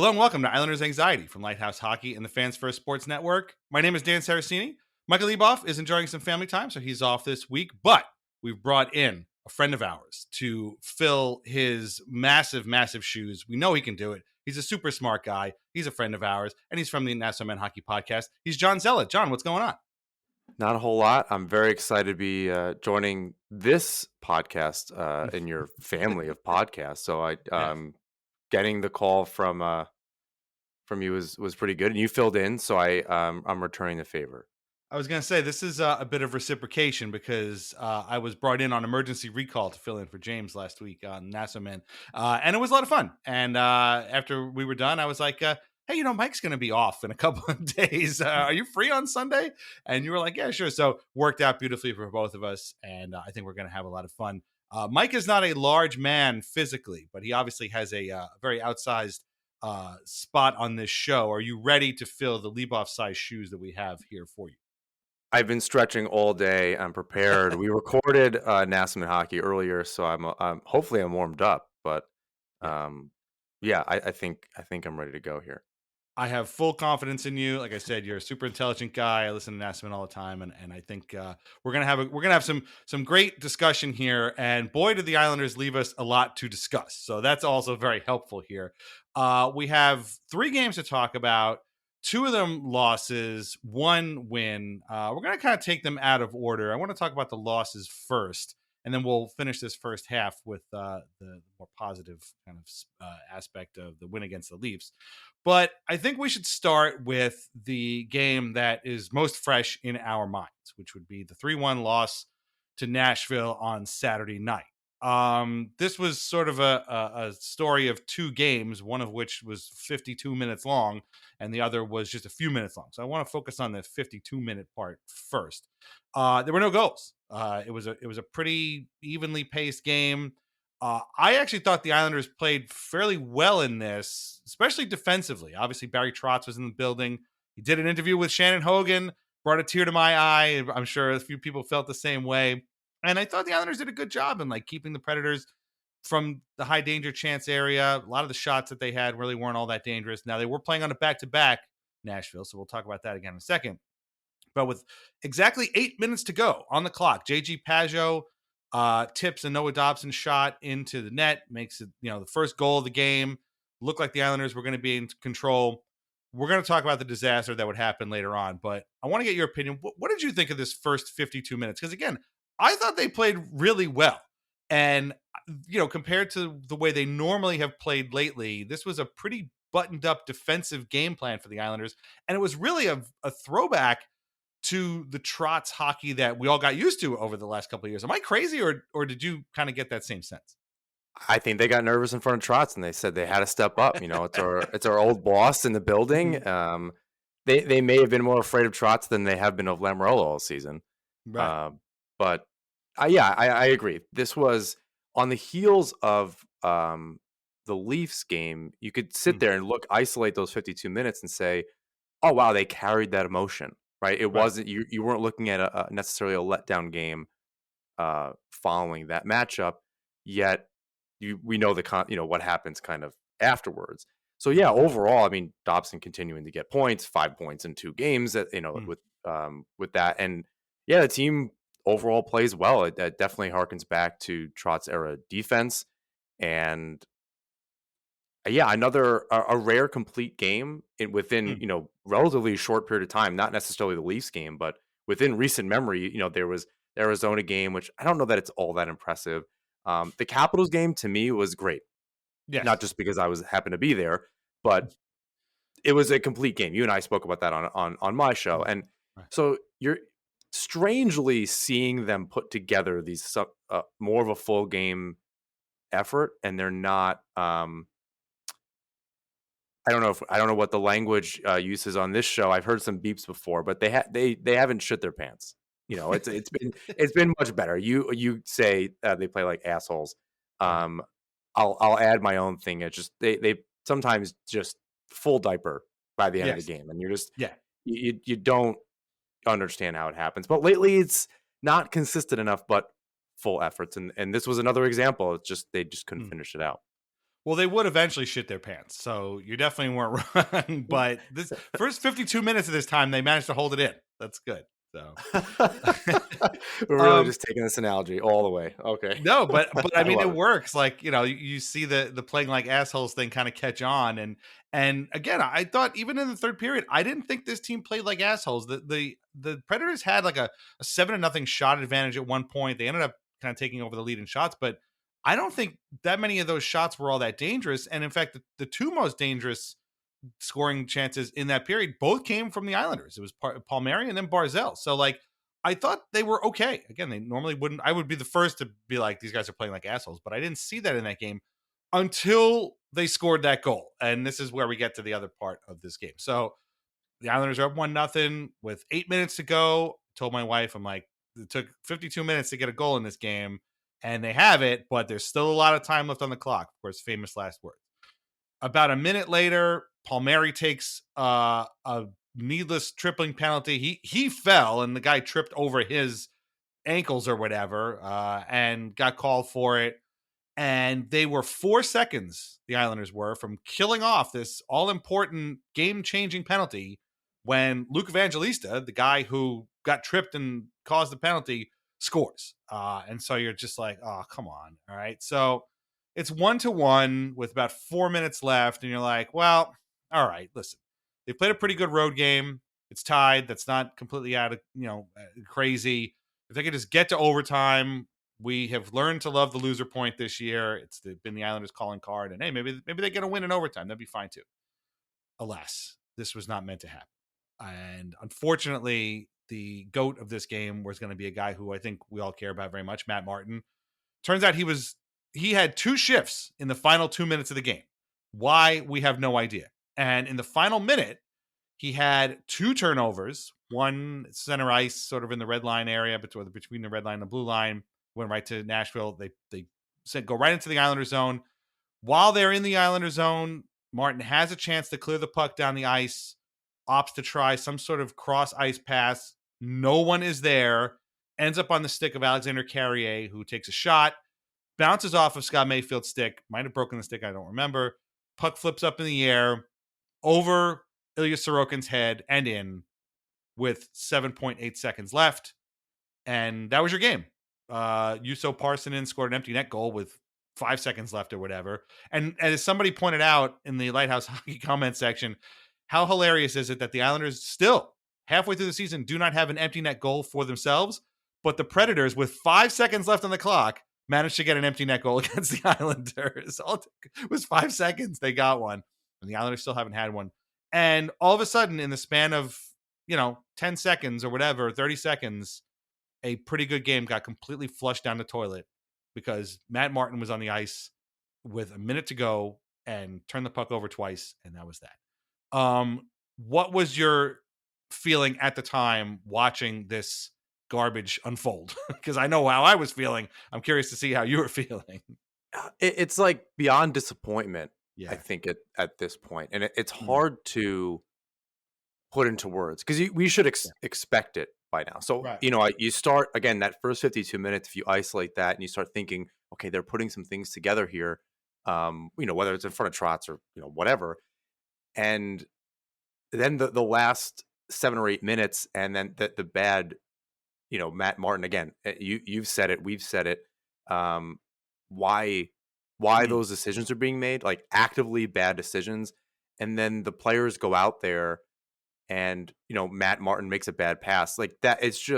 Hello and welcome to Islanders Anxiety from Lighthouse Hockey and the Fans First Sports Network. My name is Dan Saraceni. Michael Leboff is enjoying some family time, so he's off this week, but we've brought in a friend of ours to fill his massive, massive shoes. We know he can do it. He's a super smart guy. He's a friend of ours, and he's from the Nassaumen Hockey podcast. He's Jon Zella. Jon, what's going on? Not a whole lot. I'm very excited to be joining this podcast in your family of podcasts. So getting the call from you was pretty good, and you filled in. So I'm returning the favor. I was going to say, this is a bit of reciprocation because I was brought in on emergency recall to fill in for James last week on Nassaumen, and it was a lot of fun. And after we were done, I was like, hey, Mike's going to be off in a couple of days. Are you free on Sunday? And you were like, yeah, sure. So worked out beautifully for both of us, and I think we're going to have a lot of fun. Mike is not a large man physically, but he obviously has a very outsized spot on this show. Are you ready to fill the Leboff size shoes that we have here for you? I've been stretching all day. I'm prepared. We recorded Nassaumen Hockey earlier, so I'm hopefully I'm warmed up. But I think I'm ready to go here. I have full confidence in you. Like I said, you're a super intelligent guy. I listen to Nassaumen all the time, and I think we're gonna have some great discussion here. And boy, did the Islanders leave us a lot to discuss. So that's also very helpful here. We have 3 games to talk about. 2 of them losses, 1 win. We're gonna kind of take them out of order. I want to talk about the losses first, and then we'll finish this first half with the more positive kind of aspect of the win against the Leafs. But I think we should start with the game that is most fresh in our minds, which would be the 3-1 loss to Nashville on Saturday night. This was sort of a story of 2 games, one of which was 52 minutes long, and the other was just a few minutes long. So I want to focus on the 52-minute part first. There were no goals. It was a pretty evenly paced game. I actually thought the Islanders played fairly well in this, especially defensively. Obviously, Barry Trotz was in the building. He did an interview with Shannon Hogan, brought a tear to my eye. I'm sure a few people felt the same way. And I thought the Islanders did a good job in keeping the Predators from the high danger chance area. A lot of the shots that they had really weren't all that dangerous. Now, they were playing on a back-to-back Nashville, so we'll talk about that again in a second. But with exactly 8 minutes to go on the clock, J.G. Pageau tips a Noah Dobson shot into the net, makes it, the first goal of the game. Looked like the Islanders were going to be in control. We're going to talk about the disaster that would happen later on, but I want to get your opinion. What did you think of this first 52 minutes? Because again, I thought they played really well. And, compared to the way they normally have played lately, this was a pretty buttoned up defensive game plan for the Islanders. And it was really a throwback to the Trotz hockey that we all got used to over the last couple of years. Am I crazy, or did you kind of get that same sense? I think they got nervous in front of Trotz, and they said they had to step up. It's our old boss in the building. They may have been more afraid of Trotz than they have been of Lamoriello all season. Right. But I agree. This was on the heels of the Leafs game. You could sit there and isolate those 52 minutes and say, oh, wow, they carried that emotion, right? It wasn't, you weren't looking at necessarily a letdown game following that matchup, yet we know what happens kind of afterwards. So yeah, overall, I mean, Dobson continuing to get points, 5 points in 2 games, with that. And yeah, the team overall plays well. It definitely harkens back to Trotz era defense. And yeah, a rare complete game within, relatively short period of time, not necessarily the Leafs game, but within recent memory, there was the Arizona game, which I don't know that it's all that impressive. The Capitals game to me was great. Yes. Not just because I happened to be there, but it was a complete game. You and I spoke about that on my show. And so you're strangely seeing them put together these more of a full game effort, and they're not I don't know what the language use is on this show. I've heard some beeps before, but they haven't shit their pants. It's been much better. You say they play like assholes. I'll add my own thing. It's just they sometimes just full diaper by the end of the game, and you're just you don't understand how it happens. But lately it's not consistent enough, but full efforts, and this was another example. It's just they just couldn't finish it out. Well, they would eventually shit their pants, so you definitely weren't wrong. But this first 52 minutes of this time, they managed to hold it in. That's good. So, We're really um, just taking this analogy all the way. Okay. no, but I I mean, love it it. works. Like, you see the playing like assholes thing kind of catch on, and again, I thought even in the third period, I didn't think this team played like assholes. The Predators had like a 7-0 shot advantage at one point. They ended up kind of taking over the lead in shots, but I don't think that many of those shots were all that dangerous. And in fact, the two most dangerous scoring chances in that period both came from the Islanders. It was Palmieri and then Barzell. So like I thought they were okay. Again, they normally wouldn't. I would be the first to be like these guys are playing like assholes, but I didn't see that in that game until they scored that goal. And this is where we get to the other part of this game. So the Islanders are up 1-0 with 8 minutes to go. Told my wife, I'm like, it took 52 minutes to get a goal in this game, and they have it, but there's still a lot of time left on the clock. Of course, famous last words. About a minute later, Palmieri takes a needless tripling penalty. He fell, and the guy tripped over his ankles or whatever, and got called for it. And they were 4 seconds, the Islanders were, from killing off this all important game changing penalty when Luke Evangelista, the guy who got tripped and caused the penalty, scores. And so you're just like, oh, come on. All right. So it's 1-1 with about 4 minutes left. And you're like, well, all right, listen, they played a pretty good road game. It's tied. That's not completely out of, crazy. If they could just get to overtime, we have learned to love the loser point this year. Been the Islanders' calling card, and hey, maybe they get a win in overtime. That'd be fine too. Alas, this was not meant to happen, and unfortunately, the goat of this game was going to be a guy who I think we all care about very much, Matt Martin. Turns out he had two shifts in the final 2 minutes of the game. Why, we have no idea. And in the final minute, he had two turnovers, one center ice, sort of in the red line area between the red line and the blue line. Went right to Nashville. They said go right into the Islander zone. While they're in the Islander zone, Martin has a chance to clear the puck down the ice, opts to try some sort of cross ice pass. No one is there. Ends up on the stick of Alexander Carrier, who takes a shot, bounces off of Scott Mayfield's stick. Might have broken the stick, I don't remember. Puck flips up in the air over Ilya Sorokin's head and in with 7.8 seconds left. And that was your game. Juuso Parssinen scored an empty net goal with 5 seconds left or whatever. And as somebody pointed out in the Lighthouse Hockey comment section, how hilarious is it that the Islanders still, halfway through the season, do not have an empty net goal for themselves, but the Predators, with 5 seconds left on the clock, managed to get an empty net goal against the Islanders. It was 5 seconds. They got one. And the Islanders still haven't had one. And all of a sudden, in the span of, 10 seconds or whatever, 30 seconds, a pretty good game got completely flushed down the toilet because Matt Martin was on the ice with a minute to go and turned the puck over twice, and that was that. What was your feeling at the time watching this garbage unfold? Because I know how I was feeling. I'm curious to see how you were feeling. It's like beyond disappointment, I Yeah. think, at this point. And it's Mm. hard to put into words because we should Yeah. expect it by now. So, Right. you start again that first 52 minutes, if you isolate that and you start thinking, okay, they're putting some things together here, whether it's in front of Trotz or, whatever. And then the last 7 or 8 minutes, and then the bad, Matt Martin again. You've said it, we've said it. Um, why Mm. those decisions are being made, like actively bad decisions, and then the players go out there and Matt Martin makes a bad pass like that. It's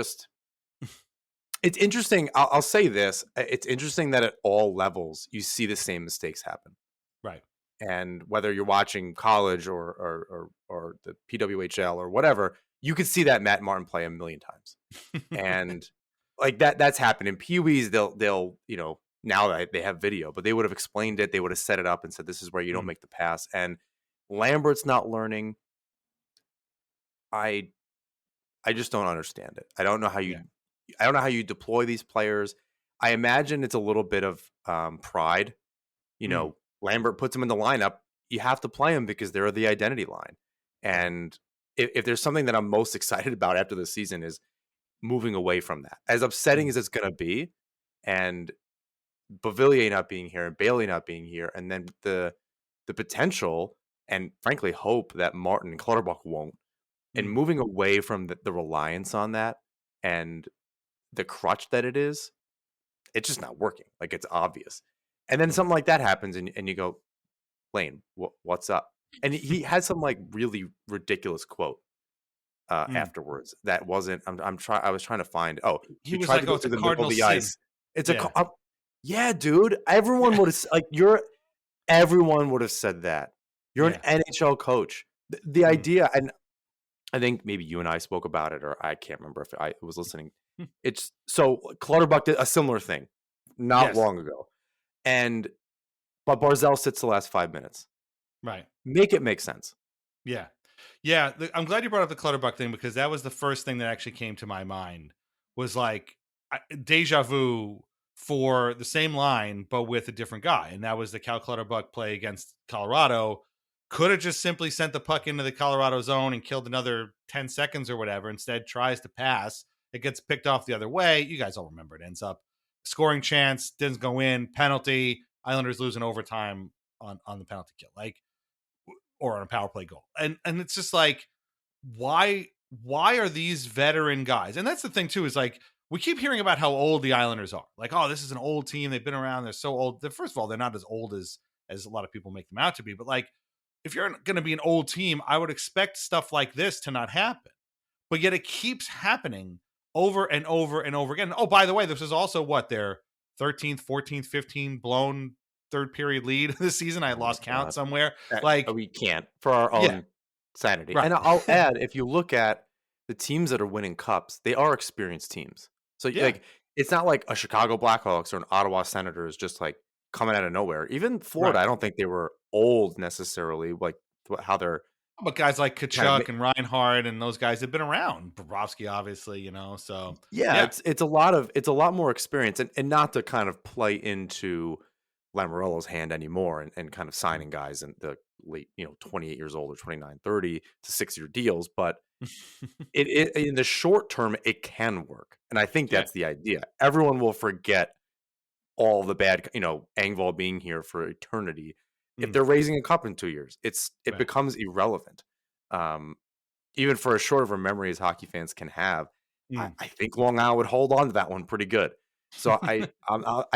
interesting. I'll say this: it's interesting that at all levels you see the same mistakes happen. Right. And whether you're watching college or the PWHL or whatever, you could see that Matt Martin play a million times. And like that's happened in Pee Wees. They'll now that they have video, but they would have explained it. They would have set it up and said, this is where you don't Mm. make the pass. And Lambert's not learning. I just don't understand it. I don't know Yeah. how you deploy these players. I imagine it's a little bit of pride. Mm. Lambert puts them in the lineup. You have to play them because they're the identity line. Right. And if there's something that I'm most excited about after the season is moving away from that. As upsetting Mm. as it's going to be, and Beauvillier not being here and Bailey not being here, and then the potential and frankly hope that Martin and Clutterbuck won't, and Mm, moving away from the reliance on that and the crutch that it is, it's just not working. Like it's obvious. And then right. something like that happens, and you go, Lane, what's up? And he had some like really ridiculous quote Mm. afterwards. That wasn't. I was trying to find. Oh, He he was tried like, to "Oh, go it's a through the middle of cardinal the sin." ice. It's a. Yeah. Yeah, dude. Everyone Yeah. would have like you're. Everyone would have said that. You're an Yeah. NHL coach. The Mm. idea, and I think maybe you and I spoke about it, or I can't remember if I was listening. Hmm. It's so Clutterbuck did a similar thing not Yes. long ago, and but Barzell sits the last 5 minutes. Right. Make it make sense. Yeah. Yeah, I'm glad you brought up the Clutterbuck thing because that was the first thing that actually came to my mind was like deja vu for the same line but with a different guy, and that was the Cal Clutterbuck play against Colorado. Could have just simply sent the puck into the Colorado zone and killed another 10 seconds or whatever. Instead, tries to pass. It gets picked off the other way. You guys all remember it ends up scoring chance, didn't go in, penalty. Islanders losing overtime on the penalty kill. Like or on a power play goal. And it's just like why are these veteran guys? And that's the thing too is like we keep hearing about how old the Islanders are. Like, oh, this is an old team. They've been around. They're so old. First of all, they're not as old as a lot of people make them out to be. But like, if you're going to be an old team, I would expect stuff like this to not happen. But yet it keeps happening over and over and over again. Oh, by the way, this is also what their 13th, 14th, 15th blown third period lead this season. I Oh my lost count god. somewhere. Like, We can't for our yeah, own sanity. right. And I'll add, if you look at the teams that are winning cups, they are experienced teams. So Yeah, like, it's not like a Chicago Blackhawks or an Ottawa Senators just like coming out of nowhere. Even Florida, right. I don't think they were old necessarily. Like how they're But guys like kind of. Kachuk and Reinhardt and those guys have been around. Bobrovsky, obviously, so Yeah, yeah. it's a lot more experience, and not to kind of play into Lamoriello's hand anymore, and kind of signing guys in the late 28 years old or 29, 30 to 6-year deals, but it in the short term it can work, and I think Yeah. that's the idea. Everyone will forget all the bad, Engvall being here for eternity. If Mm, they're raising a cup in 2 years, it right. becomes irrelevant. Um, Even for as short of a memory as hockey fans can have, I, Mm. I think Long Island would hold on to that one pretty good. So I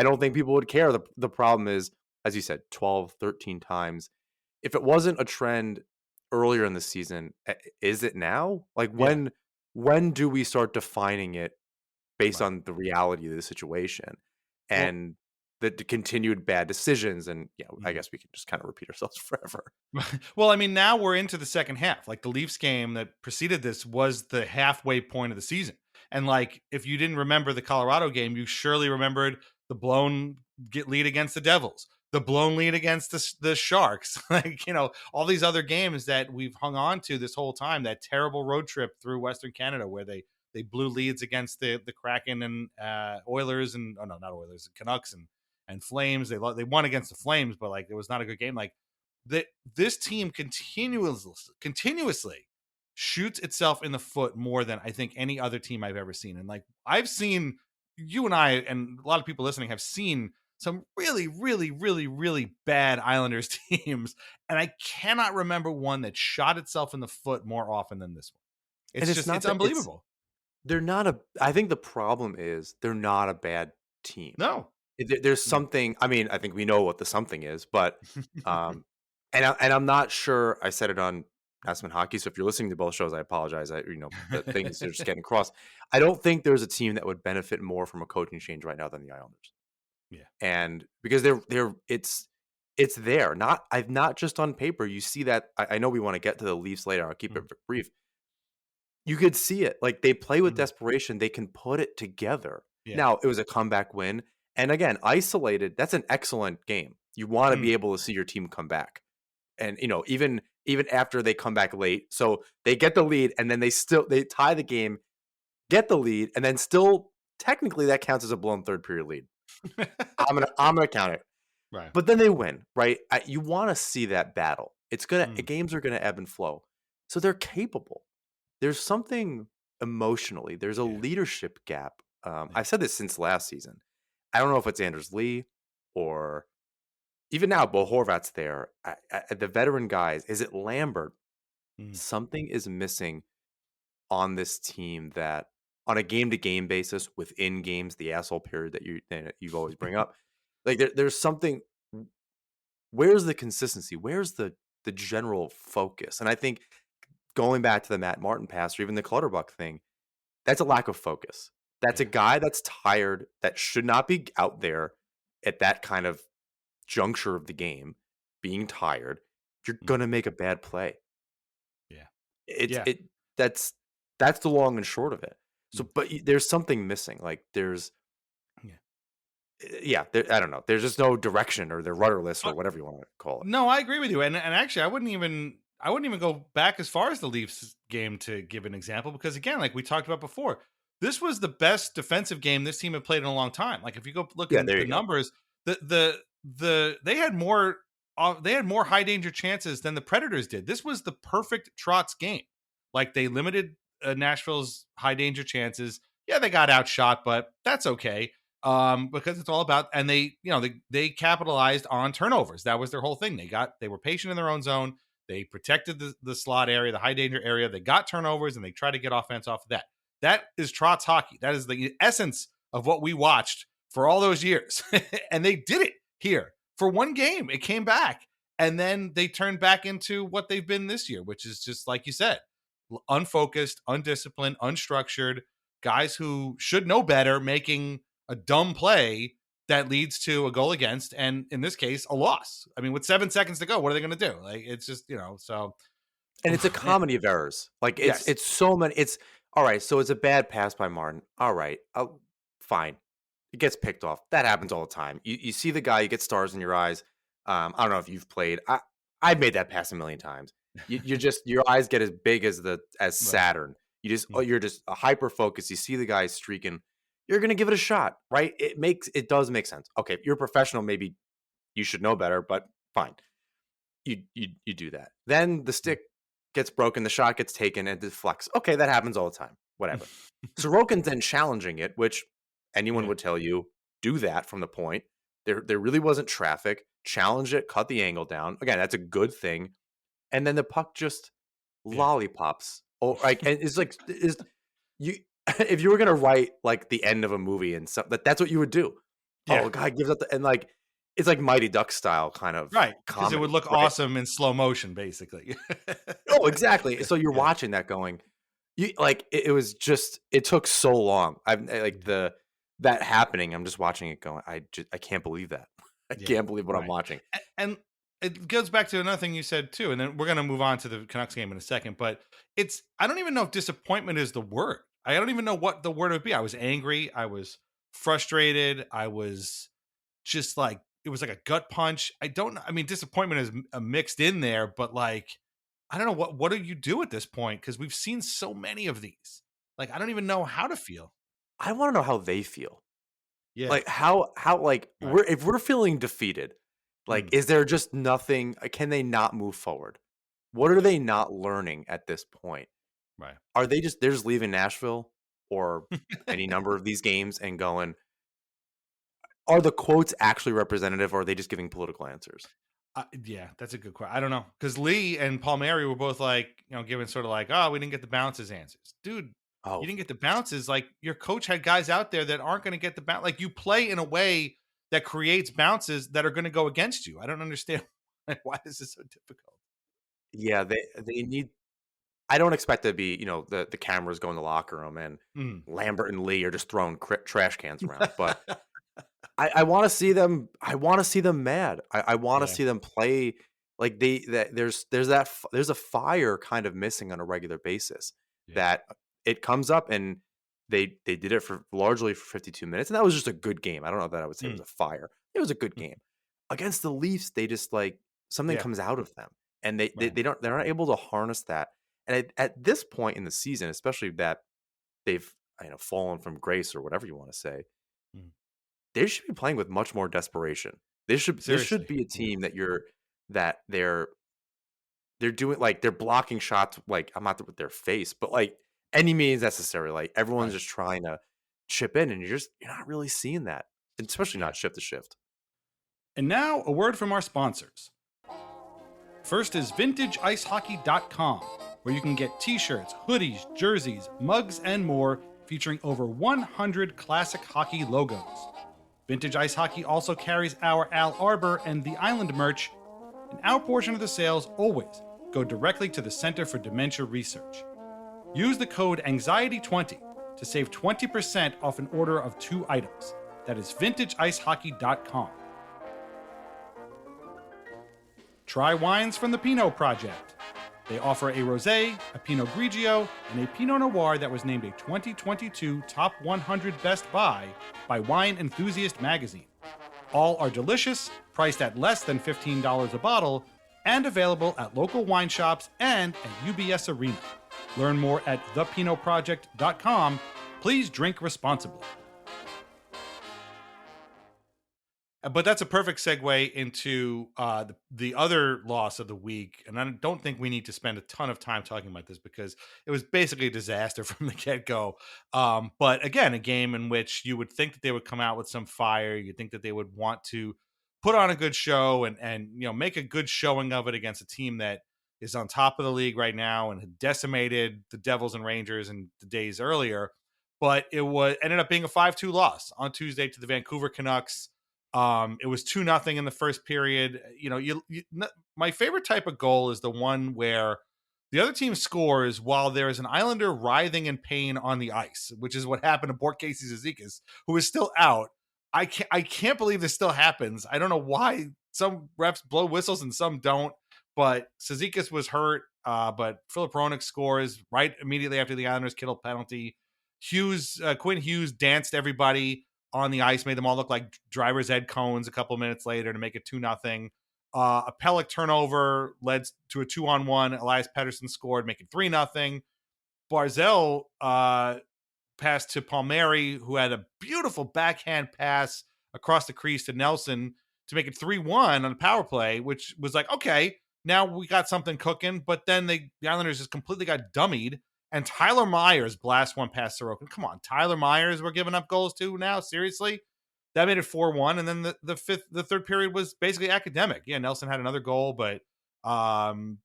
don't think people would care. The problem is, as you said, 12, 13 times. If it wasn't a trend earlier in the season, is it now? Like Yeah. when do we start defining it based Right. on the reality of the situation Well, and the continued bad decisions? And I mm. guess we can just kind of repeat ourselves forever. Well, I mean, now we're into the second half. Like the Leafs game that preceded this was the halfway point of the season. And like, if you didn't remember the Colorado game, you surely remembered the blown get lead against the Devils, the blown lead against the Sharks, like all these other games that we've hung on to this whole time. That terrible road trip through Western Canada where they blew leads against the Kraken and Oilers and oh no, not Oilers, Canucks and Flames. They won against the Flames, but like it was not a good game. Like that this team continuously shoots itself in the foot more than I think any other team I've ever seen. And like I've seen you and I and a lot of people listening have seen some really, really, really, really bad Islanders teams. And I cannot remember one that shot itself in the foot more often than this one. And It's it's just not it's that it's unbelievable. they're not a I think the problem is they're not a bad team. No. There's Yeah. something. I mean, I think we know what the something is, but, and I'm not sure I said it on Nassaumen Hockey, so if you're listening to both shows, I apologize. The things are just getting crossed. I don't think there's a team that would benefit more from a coaching change right now than the Islanders. Yeah. And because it's there, not just on paper. You see that. I know we wanna get to the Leafs later. I'll keep it Mm, brief. You could see it. Like, they play with mm, desperation, they can put it together. yeah. Now, it was a comeback win, and again, isolated, that's an excellent game. You wanna Mm. be able to see your team come back, and, even after they come back late, so they get the lead, and then they tie the game, get the lead, and then still technically, that counts as a blown third period lead. I'm gonna count it. Right. But then they win, right? You wanna see that battle. Mm, Games are gonna ebb and flow. So they're capable. There's something emotionally, there's a yeah. leadership gap. Yeah. I've said this since last season. I don't know if it's Anders Lee. or even now, Bo Horvat's there. The veteran guys, is it Lambert? Mm. Something is missing on this team that on a game to game basis within games, the asshole period that you always bring up, like there's something. Where's the consistency? Where's the general focus? And I think going back to the Matt Martin pass or even the Clutterbuck thing, that's a lack of focus. That's a Yeah. guy that's tired that should not be out there at that kind of juncture of the game, being tired. You're Mm. gonna make a bad play. Yeah. It's Yeah. it that's that's the long and short of it. Mm. So, but there's something missing. Like there's Yeah. yeah, I don't know. There's just no direction or they're rudderless or whatever you want to call it. No, I agree with you. And actually I wouldn't even go back as far as the Leafs game to give an example because again, like we talked about before, this was the best defensive game this team had played in a long time. Like if you go look Yeah, in there the you go. numbers, they had more high danger chances than the Predators did. This was the perfect Trotz game. Like they limited Nashville's high danger chances. Yeah, they got outshot, but that's okay because it's all about and they capitalized on turnovers. That was their whole thing. They were patient in their own zone. They protected the slot area, the high danger area. They got turnovers and they tried to get offense off of that. That is Trotz hockey. That is the essence of what we watched for all those years. And they did it here for one game. It came back. And then they turned back into what they've been this year, which is just like you said, unfocused, undisciplined, unstructured, guys who should know better making a dumb play that leads to a goal against, and in this case, a loss. I mean, with 7 seconds to go, what are they going to do? Like, it's just so. And it's a comedy of errors. Like Yes, it's so many. It's all right. So it's a bad pass by Martin. All right, fine. It gets picked off. That happens all the time. You see the guy, you get stars in your eyes. I don't know if you've played. I've made that pass a million times. You're just your eyes get as big as right. Saturn. Mm. You're just a hyper focus. You see the guy streaking. You're gonna give it a shot, right? It does make sense. Okay, if you're a professional, maybe you should know better, but fine. You do that. Then the Mm. stick gets broken, the shot gets taken, and deflects. Okay, that happens all the time. Whatever. Sorokin's then challenging it, which anyone Yeah, would tell you do that from the point. There really wasn't traffic. Challenge it, cut the angle down. Again, that's a good thing. And then the puck just yeah, lollipops. Oh, like and it's like is you if you were gonna write like the end of a movie and stuff, that's what you would do. yeah. Oh, guy gives up and like it's like Mighty Duck style kind of Right, because it would comedy, look right? awesome in slow motion, basically. Oh, exactly. So you're Yeah, watching that going, you like it was just it took so long. Like yeah, that happening. I'm just watching it going. I can't believe that. I yeah. can't believe what I'm Right, watching. and it goes back to another thing you said too, and then we're gonna move on to the Canucks game in a second. But I don't even know if disappointment is the word. I don't even know what the word would be. I was angry. I was frustrated. I was just like it was like a gut punch. I don't know. I mean, disappointment is mixed in there, but like I don't know what do you do at this point because we've seen so many of these. Like I don't even know how to feel. I want to know how they feel. Yeah. Like how like Right. we're feeling defeated. Like Mm, is there just nothing? Can they not move forward? What are yeah. they not learning at this point? Right. Are they're just leaving Nashville or any number of these games and going? Are the quotes actually representative, or are they just giving political answers? Yeah, that's a good question. I don't know because Lee and Palmieri were both like, giving sort of like, oh, we didn't get the bounces answers, dude. You Oh, didn't get the bounces. Like your coach had guys out there that aren't going to get the bounce. Like you play in a way that creates bounces that are going to go against you. I don't understand why this is so difficult. yeah, they need I don't expect to be, the cameras go in the locker room and Mm. Lambert and Lee are just throwing trash cans around, but I wanna see them mad. I wanna Yeah, see them play like there's a fire kind of missing on a regular basis yeah, that it comes up and they did it for largely for 52 minutes, and that was just a good game. I don't know that I would say it was mm, a fire. It was a good mm, game. Against the Leafs, they just, like something yeah, comes out of them, and right, they're not able to harness that, and at this point in the season, especially that they've, fallen from grace or whatever you wanna say, mm. they should be playing with much more desperation. This should Seriously, be a yeah, team that they're doing like they're blocking shots like I'm not with their face, but like any means necessary. Like everyone's right, just trying to chip in, and you're not really seeing that, and especially yeah. not shift to shift. And now, a word from our sponsors. First is VintageIceHockey.com, where you can get t-shirts, hoodies, jerseys, mugs, and more featuring over 100 classic hockey logos. Vintage Ice Hockey also carries our Al Arbor and The Island merch, and our portion of the sales always go directly to the Center for Dementia Research. Use the code ANXIETY20 to save 20% off an order of 2 items. That is VintageIceHockey.com. Try wines from the Pinot Project. They offer a Rosé, a Pinot Grigio, and a Pinot Noir that was named a 2022 Top 100 Best Buy by Wine Enthusiast magazine. All are delicious, priced at less than $15 a bottle, and available at local wine shops and at UBS Arena. Learn more at thepinotproject.com. Please drink responsibly. But that's a perfect segue into the other loss of the week. And I don't think we need to spend a ton of time talking about this because it was basically a disaster from the get-go. But again, a game in which you would think that they would come out with some fire. You'd think that they would want to put on a good show and make a good showing of it against a team that is on top of the league right now and had decimated the Devils and Rangers in the days earlier. But it ended up being a 5-2 loss on Tuesday to the Vancouver Canucks. It was 2-0 in the first period. My favorite type of goal is the one where the other team scores while there is an Islander writhing in pain on the ice, which is what happened to Borkesi Zizekas, who is still out. I can't believe this still happens. I don't know why some refs blow whistles and some don't, but Zizekas was hurt. But Philip Hronek scores right immediately after the Islanders Kittle penalty. Quinn Hughes danced everybody on the ice, made them all look like driver's ed cones a couple minutes later to make it 2-0. A Pelech turnover led to a 2-on-1. Elias Pettersson scored, making 3-0. Barzell passed to Palmieri, who had a beautiful backhand pass across the crease to Nelson to make it 3-1 on the power play, which was like, okay, now we got something cooking. But then the Islanders just completely got dummied. And Tyler Myers blasts one past Sorokin. Come on, Tyler Myers, we're giving up goals to now? Seriously? That made it 4-1. And then the third period was basically academic. Yeah, Nelson had another goal, but and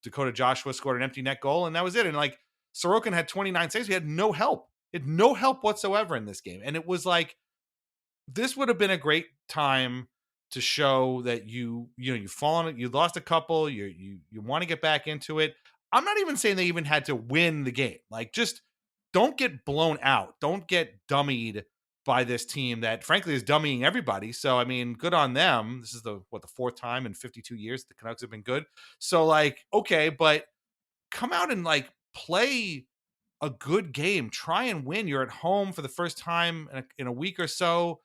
Dakota Joshua scored an empty net goal, and that was it. And like Sorokin had 29 saves. He had no help. He had no help whatsoever in this game. And it was like, this would have been a great time to show that you've fallen, you lost a couple, you want to get back into it. I'm not even saying they even had to win the game. Like, just don't get blown out. Don't get dummied by this team that, frankly, is dummying everybody. So, I mean, good on them. This is the fourth time in 52 years the Canucks have been good. So, like, okay, but come out and, like, play a good game. Try and win. You're at home for the first time in a week or so.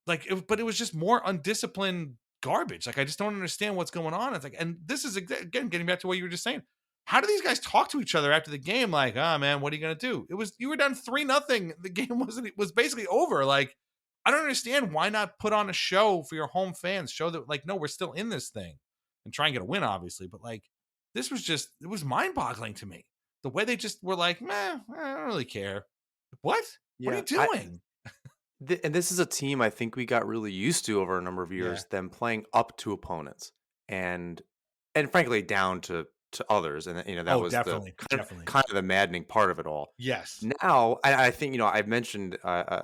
But it was just more undisciplined garbage. Like, I just don't understand what's going on. It's like, and this is, again, getting back to what you were just saying. How do these guys talk to each other after the game? Like, man, what are you going to do? You were down 3-0. The game was basically over. Like, I don't understand why not put on a show for your home fans. Show that, like, no, we're still in this thing and try and get a win, obviously. But like, this was just, it was mind boggling to me. The way they just were like, meh, I don't really care. What? Yeah, what are you doing? And this is a team I think we got really used to over a number of years, them playing up to opponents and frankly down to others. And that was definitely. kind of the maddening part of it all. Yes. Now, I think, I've mentioned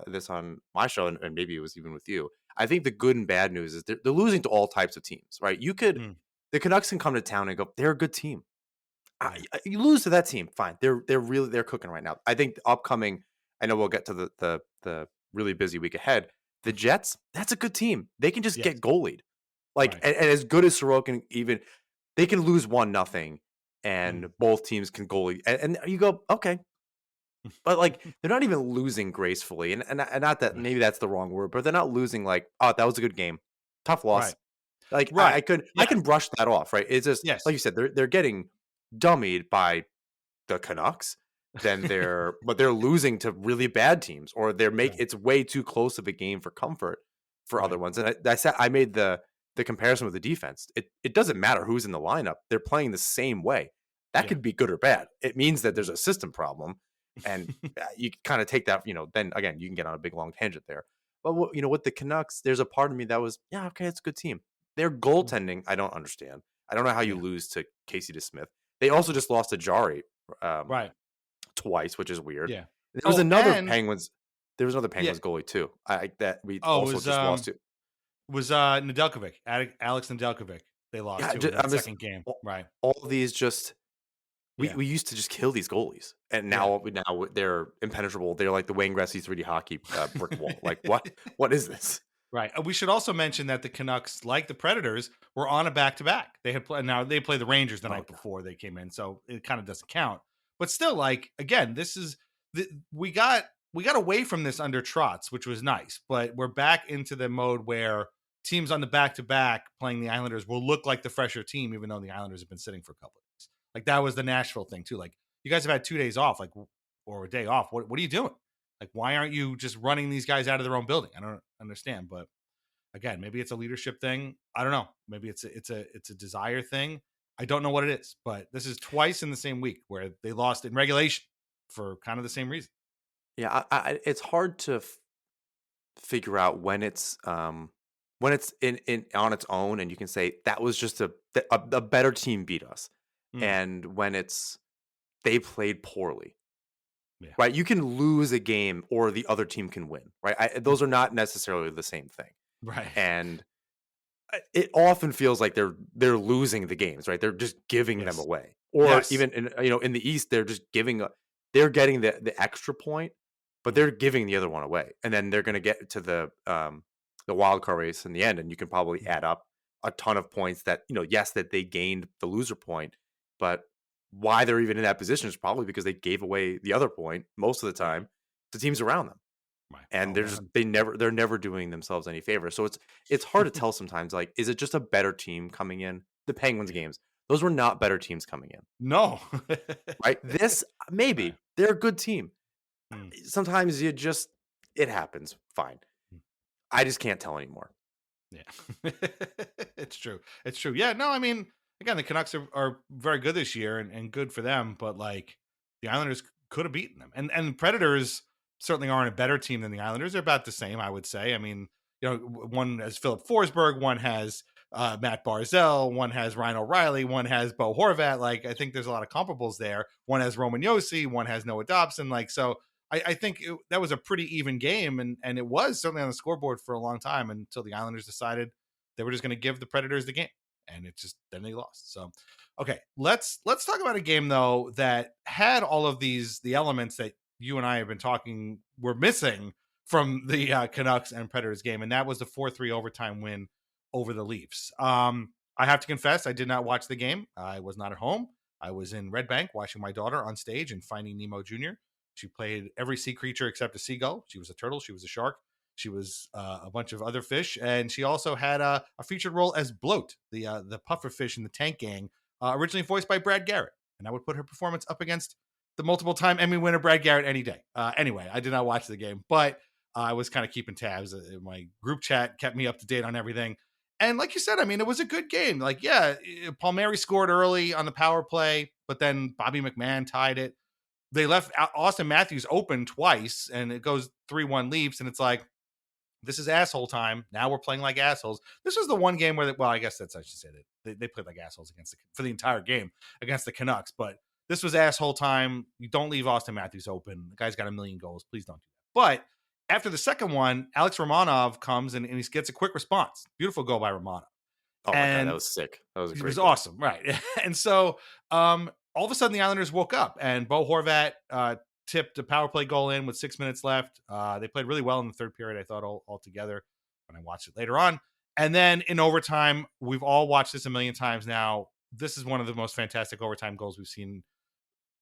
this on my show, and maybe it was even with you. I think the good and bad news is they're losing to all types of teams, right? The Canucks can come to town and go, they're a good team. Right. You lose to that team, fine. They're cooking right now. I think the upcoming, I know we'll get to the really busy week ahead. The Jets, that's a good team. They can just get goalied. Like, and as good as Sorokin, even they can lose 1-0 and both teams can goalie. And you go, okay. But like, they're not even losing gracefully. And not that maybe that's the wrong word, but they're not losing like, oh, that was a good game. Tough loss. Right. Like I can brush that off, right? It's just like you said, they're getting dummied by the Canucks. Then they're losing to really bad teams, or it's way too close of a game for comfort for other ones. And I made the comparison with the defense. It doesn't matter who's in the lineup; they're playing the same way. That could be good or bad. It means that there's a system problem, and you kind of take that. Then again, you can get on a big long tangent there. But with the Canucks, there's a part of me that was, yeah, okay, it's a good team. Their Mm. goaltending, I don't understand. I don't know how you Yeah. lose to Casey DeSmith. They also just lost to Jari um, Right. twice, which is weird. Yeah. There was Oh, another and Penguins. There was another yeah. Penguins goalie too. That we Oh, also just lost to. it was Nedeljkovic, Alex Nedeljkovic. They lost Yeah, to in that I'm just second game. all, Right. all of these just we Yeah. we used to just kill these goalies, and Yeah. now they're impenetrable. They're like the Wayne Gretzky 3D hockey brick wall. Like what is this? Right. We should also mention that the Canucks, like the Predators, were on a back-to-back. They had now they played the Rangers the Oh night god. before they came in, so it kind of doesn't count. But still, like again, this is we got away from this under Trotz, which was nice, but we're back into the mode where teams on the back-to-back playing the Islanders will look like the fresher team, even though the Islanders have been sitting for a couple of days. Like that was the Nashville thing too. Like you guys have had 2 days off, like or a day off. What are you doing? Like, why aren't you just running these guys out of their own building? I don't understand. But again, maybe it's a leadership thing. I don't know. Maybe it's a desire thing. I don't know what it is. But this is twice in the same week where they lost in regulation for kind of the same reason. Yeah, it's hard to figure out when it's in on its own, and you can say that was just a better team beat us, Mm, and when it's they played poorly. yeah. Right, you can lose a game or the other team can win, right? Mm, Those are not necessarily the same thing, right. and it often feels like they're losing the games, right? They're just giving them Yes. away, or Yes. even in the East, they're just they're getting the extra point, but Mm, they're giving the other one away, and then they're going to get to the wild card race in the end, and you can probably mm, add up a ton of points that yes, that they gained the loser point, but why they're even in that position is probably because they gave away the other point most of the yeah. time to teams around them, Right. and Oh, 100. they're never doing themselves any favor. So it's hard to tell sometimes. Like, is it just a better team coming in? The Penguins Yeah. games, those were not better teams coming in, No. right? This Right. maybe they're a good team. Mm, Sometimes it happens. Fine. mm. I just can't tell anymore. Yeah. It's true. It's true. Yeah, no, I mean, again, the Canucks are very good this year and good for them, but like the Islanders could have beaten them. And the Predators certainly aren't a better team than the Islanders. They're about the same, I would say. I mean, one has Philip Forsberg, one has Matt Barzell, one has Ryan O'Reilly, one has Bo Horvat. Like, I think there's a lot of comparables there. One has Roman Yossi, one has Noah Dobson. Like, so I think that was a pretty even game, and it was certainly on the scoreboard for a long time until the Islanders decided they were just going to give the Predators the game, and it just then they lost. So, okay, let's talk about a game though that had all of the elements that you and I have been talking were missing from the Canucks and Predators game, and that was the 4-3 overtime win over the Leafs. I have to confess, I did not watch the game. I was not at home. I was in Red Bank watching my daughter on stage and Finding Nemo Jr. She played every sea creature except a seagull. She was a turtle. She was a shark. She was a bunch of other fish, and she also had a featured role as Bloat, the puffer fish in the Tank Gang, originally voiced by Brad Garrett. And I would put her performance up against the multiple-time Emmy winner Brad Garrett any day. Anyway, I did not watch the game, but I was kind of keeping tabs. My group chat kept me up to date on everything. And like you said, I mean, it was a good game. Like, yeah, Palmieri scored early on the power play, but then Bobby McMahon tied it. They left Austin Matthews open twice, and it goes 3-1 Leafs, and it's like, this is asshole time. Now we're playing like assholes. This was the one game where, well, I guess that's I should say that they played like assholes for the entire game against the Canucks, but this was asshole time. You don't leave Austin Matthews open. The guy's got a million goals. Please don't do that. But after the second one, Alex Romanov comes and he gets a quick response. Beautiful goal by Romanov. Oh my god, that And was sick. That was a it great was goal. awesome, right? And so all of a sudden the Islanders woke up, and Bo Horvat tipped a power play goal in with 6 minutes left. They played really well in the third period, I thought, all together when I watched it later on. And then in overtime, we've all watched this a million times now. This is one of the most fantastic overtime goals we've seen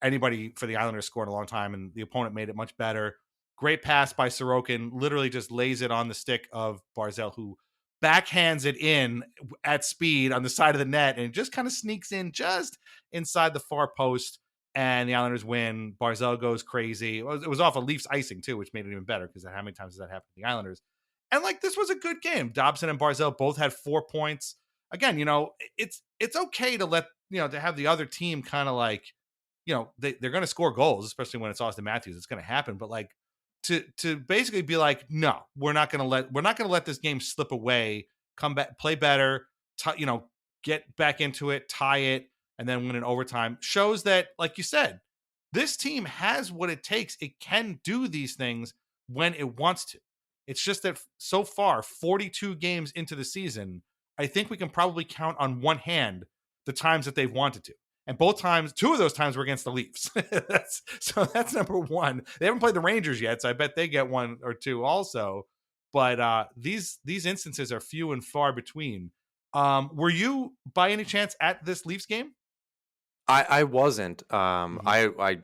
anybody for the Islanders score in a long time, and the opponent made it much better. Great pass by Sorokin, literally just lays it on the stick of Barzell, who backhands it in at speed on the side of the net, and it just kind of sneaks in just inside the far post, and the Islanders win. Barzell goes crazy. It was off a Leafs icing too, which made it even better because how many times does that happen to the Islanders? And like this was a good game. Dobson and Barzell both had 4 points. Again, it's okay to let to have the other team kind of like they're going to score goals, especially when it's Austin Matthews. It's going to happen. But like to basically be like, no, we're not gonna let this game slip away. Come back, play better, get back into it, tie it, and then win in overtime. Shows that, like you said, this team has what it takes. It can do these things when it wants to. It's just that so far, 42 games into the season, I think we can probably count on one hand the times that they've wanted to. And both times, two of those times were against the Leafs. That's number one. They haven't played the Rangers yet, so I bet they get one or two also. But these instances are few and far between. Were you by any chance at this Leafs game? I wasn't. Mhm.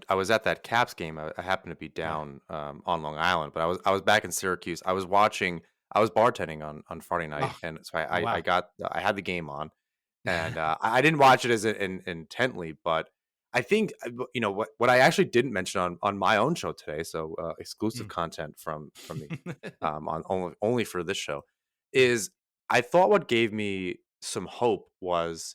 I was at that Caps game. I happened to be Yeah. down on Long Island, but I was back in Syracuse. I was bartending on Friday night, Oh, and so oh wow. I had the game on, and I didn't watch it intently, but I think what I actually didn't mention on my own show today. So exclusive Mm. content from me on only for this show is I thought what gave me some hope was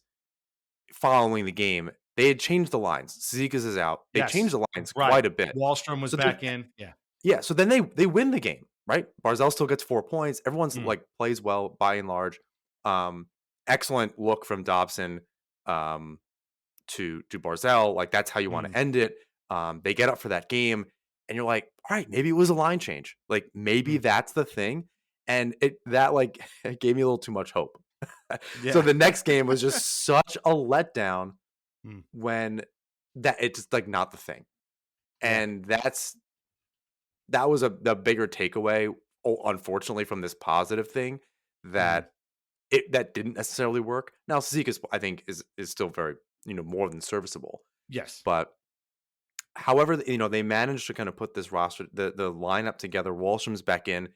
following the game, they had changed the lines. Zizekas is out. They changed Yes. the lines Right. quite a bit. Wallstrom was So then, back in. Yeah. yeah, so then they win the game, right? Barzell still gets 4 points. Everyone's Mm. like plays well by and large. Um, Excellent look from Dobson um, to Barzell. Like that's how you want Mm. to end it. They get up for that game, and you're like, all right, maybe it was a line change. Like maybe Mm. that's the thing. And it that like it gave me a little too much hope. So Yeah. the next game was just such a letdown Mm. when that it's just like not the thing. Yeah. And that was the bigger takeaway, unfortunately, from this positive thing Mm. that that didn't necessarily work. Now, Sadiq I think is still very more than serviceable, Yes. but however, they managed to kind of put this roster, the lineup together. Wallstrom's back in.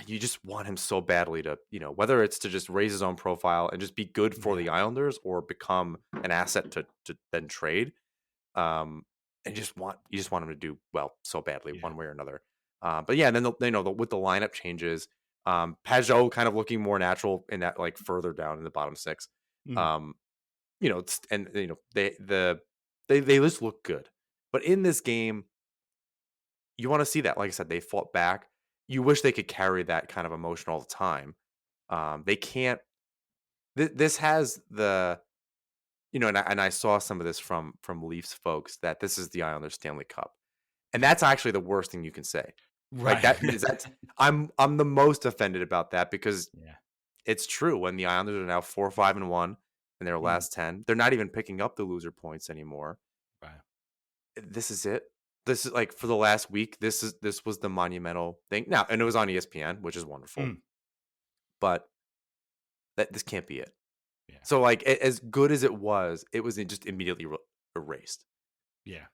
You just want him so badly to, whether it's to just raise his own profile and just be good for Yeah. the Islanders or become an asset to then trade. And you just want him to do well so badly Yeah. one way or another. But yeah, and then with the lineup changes, Pajot kind of looking more natural in that like further down in the bottom six. Mm. Um, and they just look good. But in this game, you want to see that. Like I said, they fought back. You wish they could carry that kind of emotion all the time. They can't. This has the and I saw some of this from Leafs folks that this is the Islanders Stanley Cup, and that's actually the worst thing you can say. Like Right. that is that's I'm the most offended about that because Yeah. it's true. When the Islanders are now 4-5-1 in their Mm. last 10, they're not even picking up the loser points anymore. Right. This is it. This is like for the last week. This was the monumental thing now, and it was on ESPN, which is wonderful. Mm. But that this can't be it. Yeah. So like as good as it was just immediately erased. Yeah.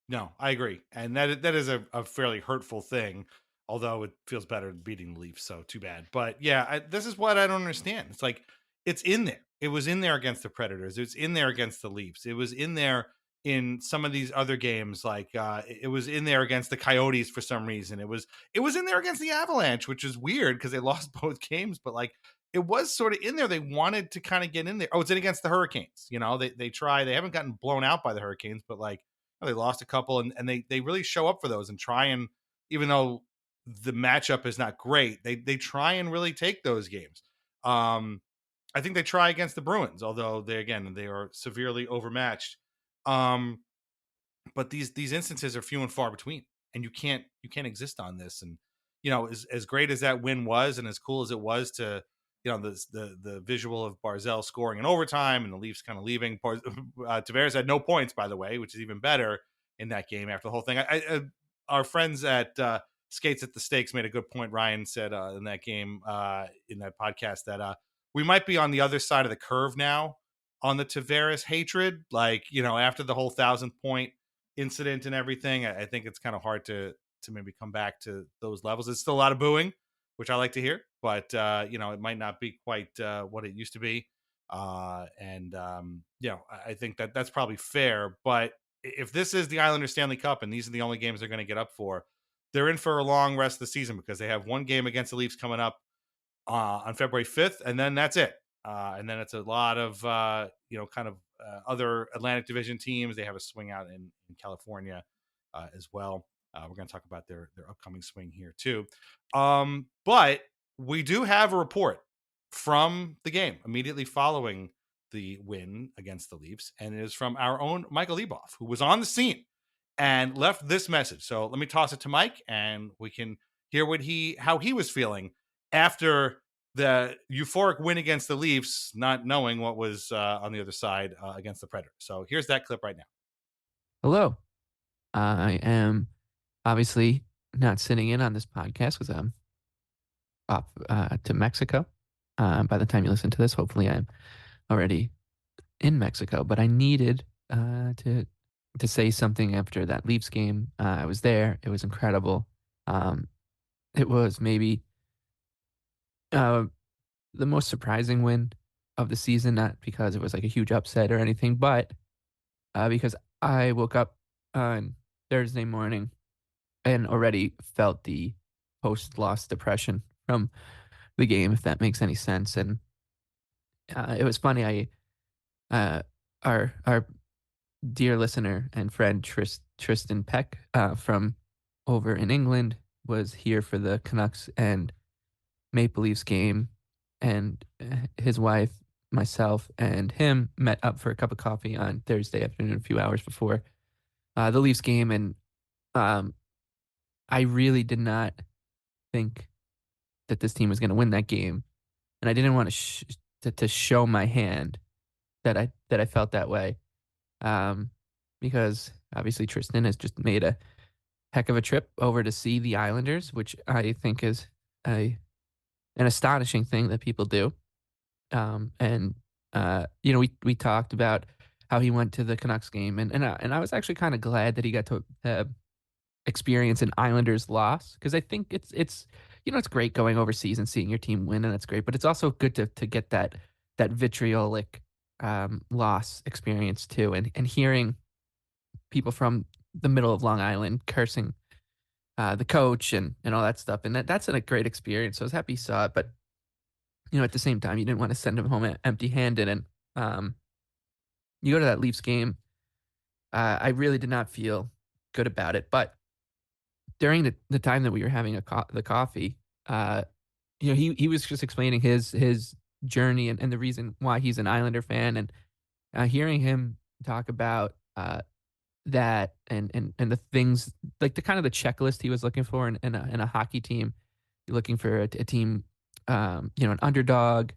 No, I agree, and that is a fairly hurtful thing. Although it feels better than beating the Leafs, so too bad. But yeah, this is what I don't understand. It's like it's in there. It was in there against the Predators. It's in there against the Leafs. It was in there in some of these other games. Like it was in there against the Coyotes for some reason. It was in there against the Avalanche, which is weird because they lost both games. But like it was sort of in there. They wanted to kind of get in there. Oh, it's in against the Hurricanes. They try. They haven't gotten blown out by the Hurricanes, but like they lost a couple, and they really show up for those and try, and even though the matchup is not great, they try and really take those games. I think they try against the Bruins, although they are severely overmatched. Um, but these instances are few and far between, and you can't exist on this. And as great as that win was, and as cool as it was to the visual of Barzell scoring in overtime and the Leafs kind of leaving. Tavares had no points, by the way, which is even better in that game after the whole thing. Our friends at Skates at the Stakes made a good point. Ryan said in that game, in that podcast, that we might be on the other side of the curve now on the Tavares hatred. Like, after the whole 1,000 point incident and everything, I think it's kind of hard to maybe come back to those levels. It's still a lot of booing, which I like to hear, but it might not be quite what it used to be. And I think that's probably fair. But if this is the Islanders Stanley Cup and these are the only games they're going to get up for, they're in for a long rest of the season because they have one game against the Leafs coming up on February 5th, and then that's it. And then it's a lot of kind of other Atlantic Division teams. They have a swing out in California as well. We're going to talk about their upcoming swing here too. But we do have a report from the game immediately following the win against the Leafs, and it is from our own Michael Leboff, who was on the scene and left this message. So let me toss it to Mike, and we can hear how he was feeling after the euphoric win against the Leafs, not knowing what was on the other side against the Predators. So here's that clip right now. Hello. I am obviously not sitting in on this podcast because I'm off to Mexico. By the time you listen to this, hopefully I'm already in Mexico. But I needed to say something after that Leafs game. I was there. It was incredible. Um, it was maybe uh, the most surprising win of the season, not because it was like a huge upset or anything, but because I woke up on Thursday morning and already felt the post-loss depression from the game, if that makes any sense. And it was funny. Our dear listener and friend Tristan Peck from over in England was here for the Canucks and Maple Leafs game, and his wife, myself, and him met up for a cup of coffee on Thursday afternoon, a few hours before the Leafs game, and um, I really did not think that this team was going to win that game, and I didn't want to show my hand that I felt that way, because obviously Tristan has just made a heck of a trip over to see the Islanders, which I think is a an astonishing thing that people do. And we talked about how he went to the Canucks game, and I was actually kind of glad that he got to experience an Islanders loss, because I think it's great going overseas and seeing your team win, and that's great. But it's also good to get that vitriolic loss experience too, and hearing people from the middle of Long Island cursing the coach and all that stuff, and that's a great experience. So I was happy he saw it, but at the same time, you didn't want to send him home empty-handed. And um, you go to that Leafs game, I really did not feel good about it. But during the time that we were having the coffee, he was just explaining his journey and the reason why he's an Islander fan, and hearing him talk about that and the things like the kind of the checklist he was looking for in a hockey team. You're looking for a team, an underdog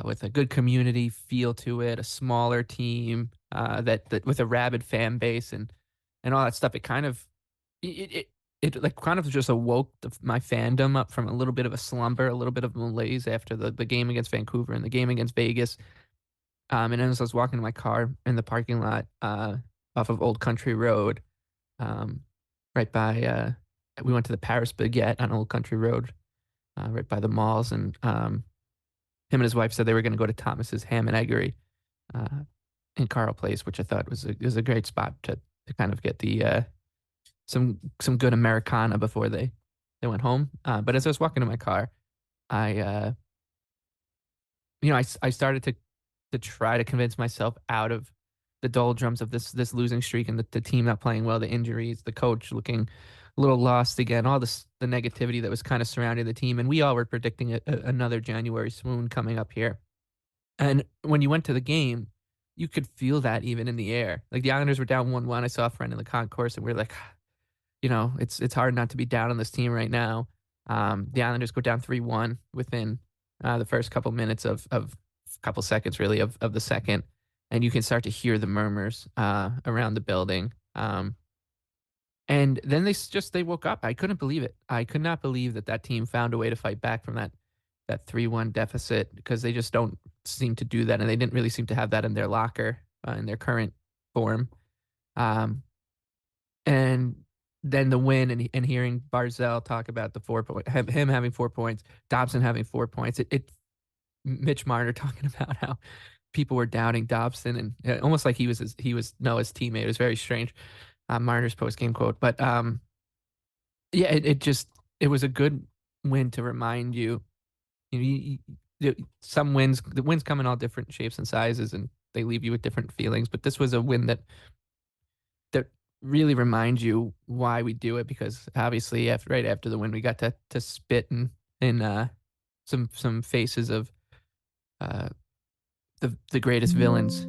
with a good community feel to it, a smaller team that with a rabid fan base and all that stuff. It kind of it like kind of just awoke my fandom up from a little bit of a slumber, a little bit of malaise after the game against Vancouver and the game against Vegas. And as I was walking to my car in the parking lot off of Old Country Road, um, right by we went to the Paris Baguette on Old Country Road, right by the malls, and him and his wife said they were going to go to Thomas's Ham and Eggery uh, in Carl Place, which I thought was a great spot to kind of get the some good Americana before they went home. But as I was walking to my car, I I started to try to convince myself out of the doldrums of this losing streak and the team not playing well, the injuries, the coach looking a little lost again, all the negativity that was kind of surrounding the team, and we all were predicting another January swoon coming up here. And when you went to the game, you could feel that even in the air. Like the Islanders were down 1-1. I saw a friend in the concourse, and we are like, it's hard not to be down on this team right now. The Islanders go down 3-1 within the first couple minutes of couple seconds really of the second, and you can start to hear the murmurs around the building. And then they woke up. I couldn't believe it. I could not believe that team found a way to fight back from that 3-1 deficit, because they just don't seem to do that, and they didn't really seem to have that in their locker in their current form. And then the win and hearing Barzell talk about the 4 point, him having 4 points, Dobson having 4 points. Mitch Marner talking about how people were doubting Dobson, and almost like he was Noah's teammate. It was very strange. Marner's post game quote, but yeah, it was a good win to remind you. Some wins, the wins come in all different shapes and sizes, and they leave you with different feelings. But this was a win that really remind you why we do it because obviously right after the win we got to spit in some faces uh, the greatest villains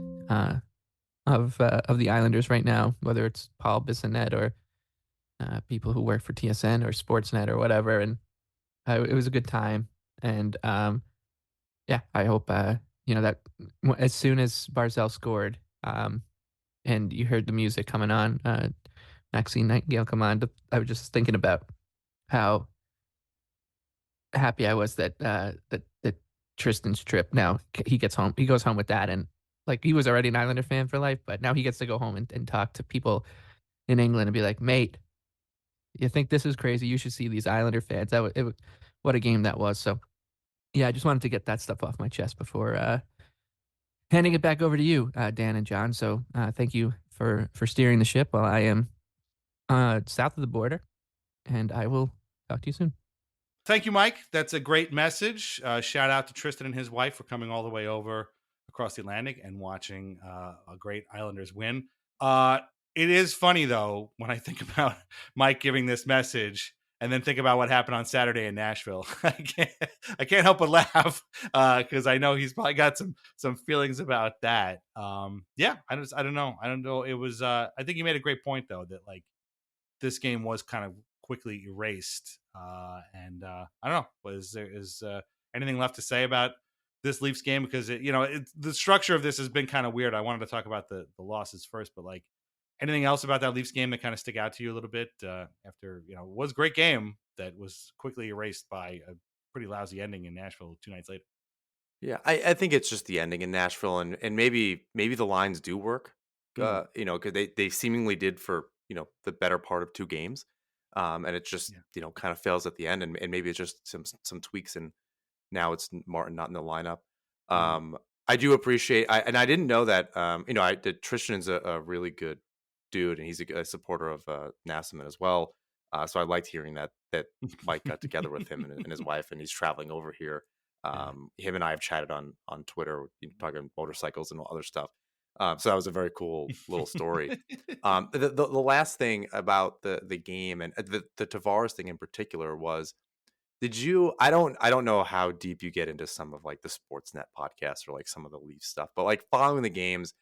of the Islanders right now, whether it's Paul Bissonnette or people who work for TSN or Sportsnet or whatever, and it was a good time. And yeah, I hope that as soon as Barzell scored, and you heard the music coming on, Maxine Nightingale come on. I was just thinking about how happy I was that Tristan's trip. Now he goes home with that, and like he was already an Islander fan for life, but now he gets to go home and talk to people in England and be like, mate, you think this is crazy? You should see these Islander fans. What a game that was. So yeah, I just wanted to get that stuff off my chest before handing it back over to you, Dan and John. So thank you for steering the ship while I am south of the border, and I will talk to you soon. Thank you, Mike. That's a great message. Shout out to Tristan and his wife for coming all the way over across the Atlantic and watching a great Islanders win. It is funny, though, when I think about Mike giving this message and then think about what happened on Saturday in Nashville. I can't help but laugh because I know he's probably got some feelings about that. Yeah, I don't know. It was. I think you made a great point, though, that like this game was kind of quickly erased. And I don't know, is anything left to say about this Leafs game? Because the structure of this has been kind of weird. I wanted to talk about the losses first, but like anything else about that Leafs game that kind of stick out to you a little bit after, it was a great game that was quickly erased by a pretty lousy ending in Nashville 2 nights later. Yeah, I think it's just the ending in Nashville, and maybe the lines do work, Mm, because they seemingly did for the better part of 2 games, and it just yeah. kind of fails at the end, and maybe it's just some tweaks, and now it's Martin not in the lineup. Mm, I do appreciate, and I didn't know that, that Tristan's a really good dude, and he's a supporter of Nassaumen as well. So I liked hearing that Mike got together with him and his wife, and he's traveling over here. yeah. Him and I have chatted on Twitter, talking motorcycles and other stuff. So that was a very cool little story. The last thing about the game and the Tavares thing in particular was, did you? I don't know how deep you get into some of like the Sportsnet podcasts or like some of the Leaf stuff, but like following the games,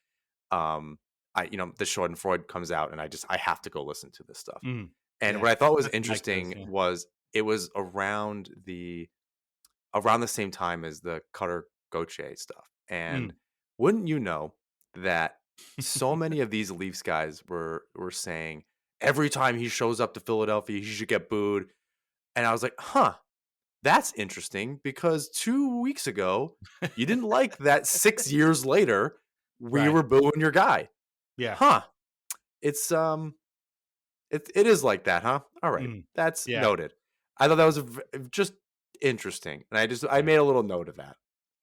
the Schadenfreude comes out, and I have to go listen to this stuff. Mm, And yeah. what I thought was That's what Mike does. interesting Yeah. was it was around the same time as the Cutter Gauthier stuff. And Mm. wouldn't you know that so many of these Leafs guys were saying every time he shows up to Philadelphia, he should get booed. And I was like, huh, that's interesting, because 2 weeks ago, you didn't like that 6 years later we Right. were booing your guy. Yeah. Huh. It's it is like that, huh? All right. Mm. That's Yeah. noted. I thought that was just interesting, and I Yeah. made a little note of that.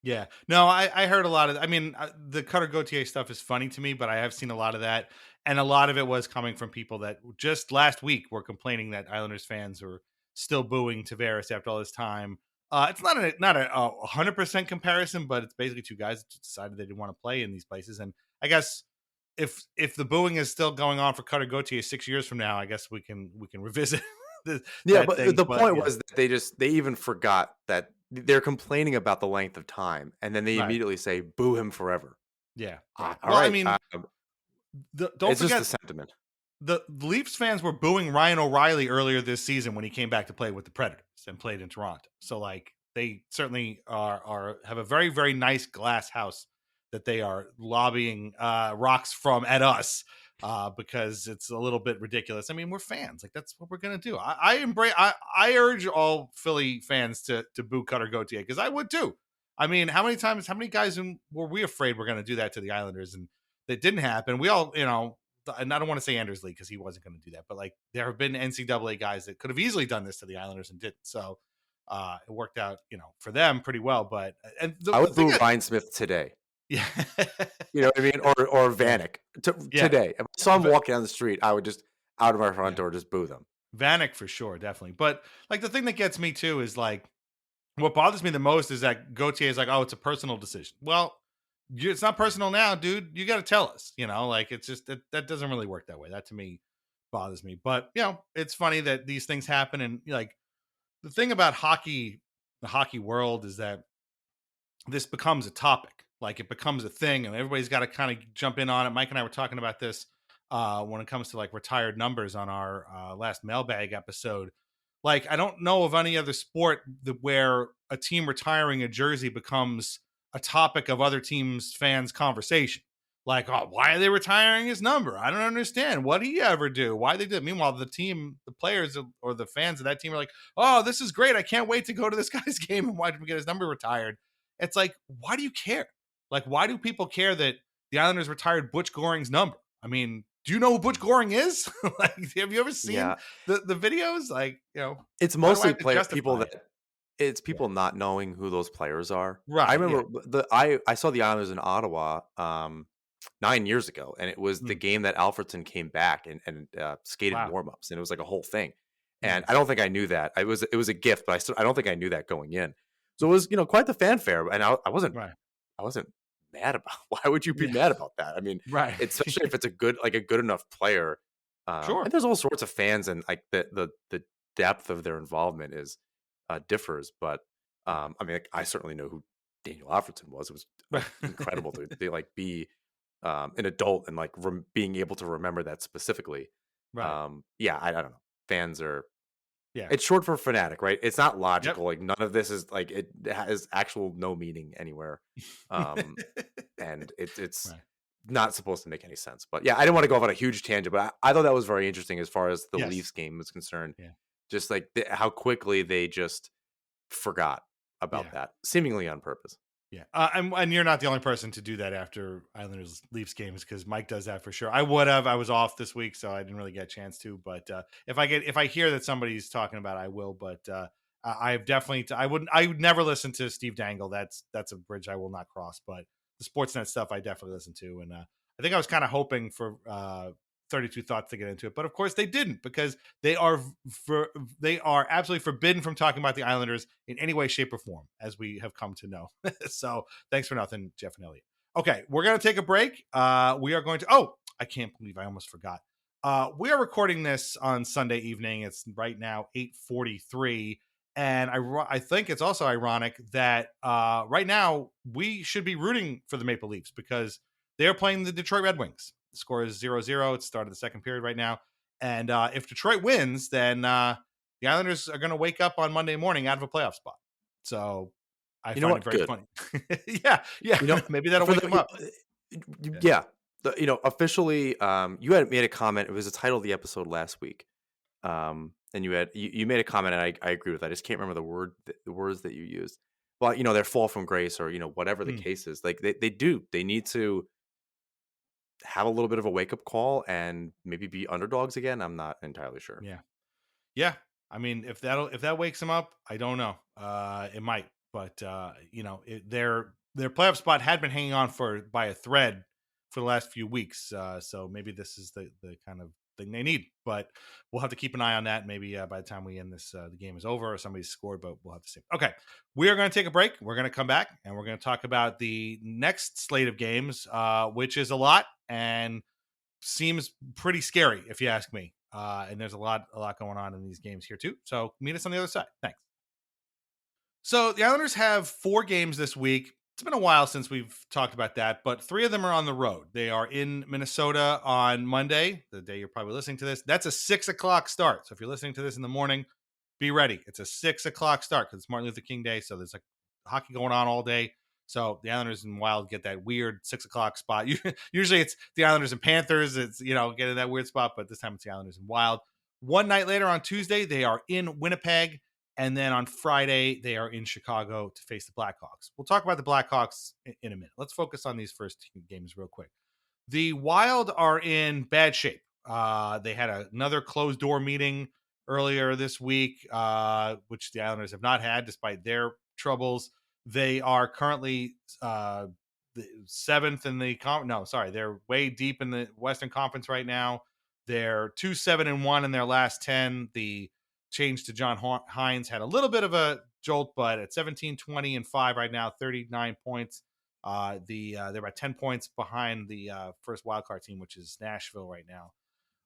Yeah. No, I heard a lot of, I mean, the Cutter Gauthier stuff is funny to me, but I have seen a lot of that. And a lot of it was coming from people that just last week were complaining that Islanders fans were still booing Tavares after all this time. It's not a 100% comparison, but it's basically two guys that decided they didn't want to play in these places. And I guess if the booing is still going on for Cutter Gauthier 6 years from now, I guess we can revisit Yeah, that but thing. the But point yeah, was that they even forgot that they're complaining about the length of time, and then they right. immediately say, "Boo him forever." Yeah, right. All Well, I right, mean, don't it's just the forget sentiment. the Leafs fans were booing Ryan O'Reilly earlier this season when he came back to play with the Predators and played in Toronto. So like they certainly are have a very, very nice glass house that they are lobbying rocks from at us because it's a little bit ridiculous. I mean, we're fans. Like that's what we're gonna do. I urge all Philly fans to boo Cutter Gauthier because I would too. I mean, how many guys were we afraid we're gonna do that to the Islanders, and that didn't happen? We all, and I don't want to say Anders Lee because he wasn't going to do that, but like there have been NCAA guys that could have easily done this to the Islanders and didn't. So it worked out, for them pretty well. But and I the would thing boo that, Ryan Smith today. yeah, You know what I mean? Or yeah, Vanek yeah, today. If I saw him v- walking down the street, I would just out of my front yeah, door just boo them. Vanek for sure, definitely. But like the thing that gets me too is like what bothers me the most is that Gauthier is like, oh, it's a personal decision. Well, it's not personal now, dude. You got to tell us, like it's just that doesn't really work that way. That to me bothers me. But it's funny that these things happen, and like the thing about hockey, the hockey world, is that this becomes a topic. Like it becomes a thing, and everybody's got to kind of jump in on it. Mike and I were talking about this when it comes to like retired numbers on our last mailbag episode. Like I don't know of any other sport where a team retiring a jersey becomes a topic of other teams' fans' conversation. Like, oh, why are they retiring his number? I don't understand. What did he ever do? Why they did? Meanwhile, the team, the players, or the fans of that team are like, oh, this is great. I can't wait to go to this guy's game and watch him get his number retired. It's like, why do you care? Like, why do people care that the Islanders retired Butch Goring's number? I mean, do you know who Butch Goring is? Like, have you ever seen Yeah, the videos? Like, it's why do I mostly have to people justify that it? it's Yeah. people not knowing who those players are. I Right. Yeah. remember I saw the Islanders in Ottawa 9 years ago, and it was the Mm. game that Alfredson came back and skated Wow. warmups, and it was like a whole thing. And I Nice. don't think I knew that. It was a gift, but I don't think I knew that going in. So it was quite the fanfare, and Right. I wasn't mad about. Why would you be Yeah. mad about that? I mean, Right. especially if it's a good enough player. And Sure. there's all sorts of fans, and like the depth of their involvement is differs. But Yeah. I mean, like, I certainly know who Daniel Alfredson was. It was like incredible to like be an adult and like being able to remember that specifically. Right. Yeah, I don't know. Fans are Yeah. it's short for fanatic, right? It's not Yep. logical. Like none of this is like it has actual no meaning anywhere. Um, and it's Right. not supposed to make any sense. But yeah, I didn't want to go off on a huge tangent, but I thought that was very interesting as far as the Yes. Leafs game was concerned. Yeah. Just like how quickly they just forgot about Yeah. that, seemingly on purpose. Yeah, and you're not the only person to do that after Islanders Leafs games, because Mike does that for sure. I would have. I was off this week, so I didn't really get a chance to. But if I hear that somebody's talking about it, I will. But I've definitely I would never listen to Steve Dangle. That's a bridge I will not cross. But the Sportsnet stuff I definitely listen to, and I think I was kind of hoping for 32 Thoughts to get into it, but of course they didn't, because they are absolutely forbidden from talking about the Islanders in any way, shape, or form, as we have come to know. So thanks for nothing, Jeff and Elliot. Okay, we're going to take a break. We are going to, I can't believe I almost forgot. We are recording this on Sunday evening. It's right now 8:43. And I think it's also ironic that right now we should be rooting for the Maple Leafs, because they're playing the Detroit Red Wings. The score is 0-0. It's started the second period right now. And if Detroit wins, then the Islanders are going to wake up on Monday morning out of a playoff spot. So I You know find it what? very Good. funny. Yeah. Maybe that'll for wake the them up. yeah, officially, you had made a comment. It was the title of the episode last week. And you made a comment, and I agree with that. I just can't remember the words that you used. Well, their fall from grace, or whatever the Mm, case is. Like they need to have a little bit of a wake up call and maybe be underdogs again. I'm not entirely sure. yeah. Yeah. I mean, if that wakes them up, I don't know. It might, but their playoff spot had been hanging on by a thread for the last few weeks. So maybe this is the kind of thing they need. But we'll have to keep an eye on that. Maybe by the time we end this, the game is over or somebody's scored. But we'll have to see. Okay, we are going to take a break. We're going to come back and we're going to talk about the next slate of games, which is a lot and seems pretty scary, if you ask me. And there's a lot going on in these games here too. So meet us on the other side. Thanks. So the Islanders have 4 games this week. It's been a while since we've talked about that, but 3 of them are on the road. They are in Minnesota on Monday, the day you're probably listening to this. That's a 6:00 start. So if you're listening to this in the morning, be ready. It's a 6:00 start because it's Martin Luther King Day. So there's like hockey going on all day. So the Islanders and Wild get that weird 6:00 spot. Usually it's the Islanders and Panthers. It's, getting that weird spot, but this time it's the Islanders and Wild. One night later on Tuesday, they are in Winnipeg. And then on Friday, they are in Chicago to face the Blackhawks. We'll talk about the Blackhawks in a minute. Let's focus on these first 2 games real quick. The Wild are in bad shape. They had another closed door meeting earlier this week, which the Islanders have not had despite their troubles. They are currently the 7th in the they're way deep in the Western Conference right now. They're 2-7-1 in their last 10. The change to John Hines had a little bit of a jolt, but at 17-20-5 right now, 39 points. They're about 10 points behind the first wildcard team, which is Nashville right now.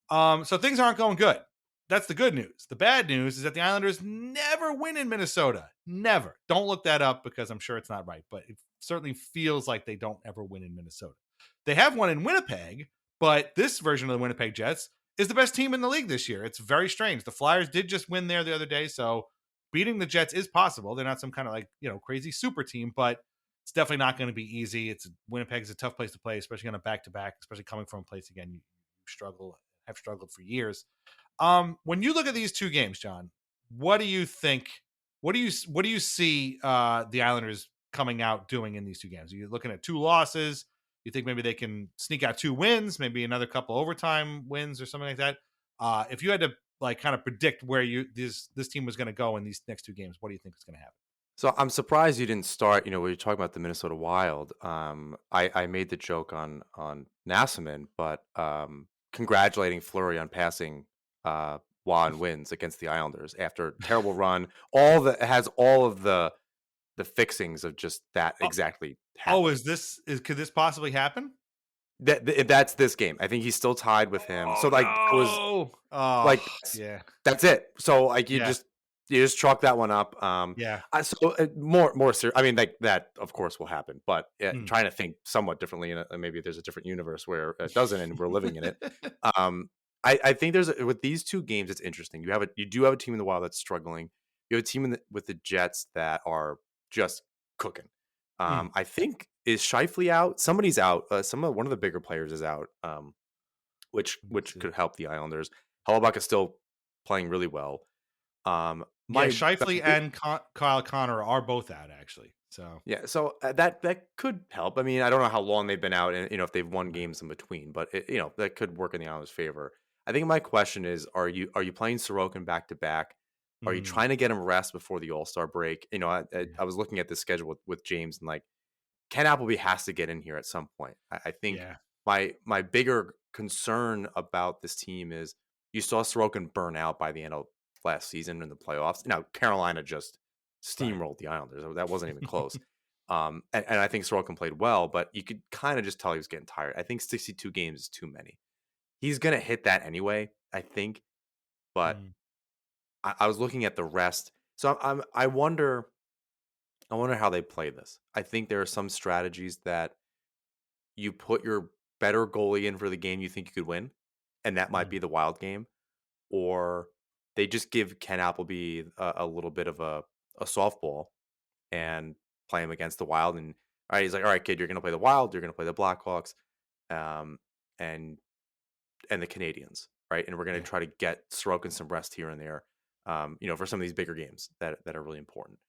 So things aren't going good. That's the good news. The bad news is that the Islanders never win in Minnesota. Never. Don't look that up because I'm sure it's not right, but it certainly feels like they don't ever win in Minnesota. They have won in Winnipeg, but this version of the Winnipeg Jets is the best team in the league this year. It's very strange. The Flyers did just win there the other day, so beating the Jets is possible. They're not some kind of crazy super team, but it's definitely not going to be easy. Winnipeg is a tough place to play, especially on a back-to-back, especially coming from a place again you have struggled for years. When you look at these two games, John, what do you think? What do you see the Islanders coming out doing in these two games? Are you looking at two losses? You think maybe they can sneak out two wins, maybe another couple overtime wins or something like that? If you had to kind of predict where this team was going to go in these next two games, what do you think is going to happen? So I'm surprised you didn't start. When you're talking about the Minnesota Wild, I made the joke on Nassaumen, but congratulating Fleury on passing Juan wins against the Islanders after a terrible run. It has all of the fixings of just that exactly happening. Could this possibly happen? That's this game. I think he's still tied with him. So No. it was Yeah. that's it. So Yeah. you just chalk that one up. Yeah. More serious. I mean, that of course will happen, but trying to think somewhat differently. Maybe there's a different universe where it doesn't, and we're living in it. I think with these two games, it's interesting. You do have a team in the Wild that's struggling. You have a team with the Jets that are just cooking. I think is Scheifele out? Somebody's out. One of the bigger players is out, which could help the Islanders. Hellebuck is still playing really well. Scheifele and Kyle Connor are both out actually. So yeah, so that could help. I mean, I don't know how long they've been out, and if they've won games in between, but that could work in the Islanders' favor. I think my question is: Are you playing Sorokin back to back? Are you trying to get him rest before the All-Star break? I was looking at the schedule with James, and Ken Appleby has to get in here at some point. I think my bigger concern about this team is you saw Sorokin burn out by the end of last season in the playoffs. Now Carolina just steamrolled the Islanders. That wasn't even close. And I think Sorokin played well, but you could kind of just tell he was getting tired. I think 62 games is too many. He's gonna hit that anyway, I think. But I was looking at the rest, so I wonder how they play this. I think there are some strategies that you put your better goalie in for the game you think you could win, and that might be the Wild game, or they just give Ken Appleby a little bit of a softball and play him against the Wild. And all right, he's like, all right, kid, you're going to play the Wild, you're going to play the Blackhawks, and the Canadians, right? And we're going to try to get Sorokin some rest here and there, for some of these bigger games that are really important.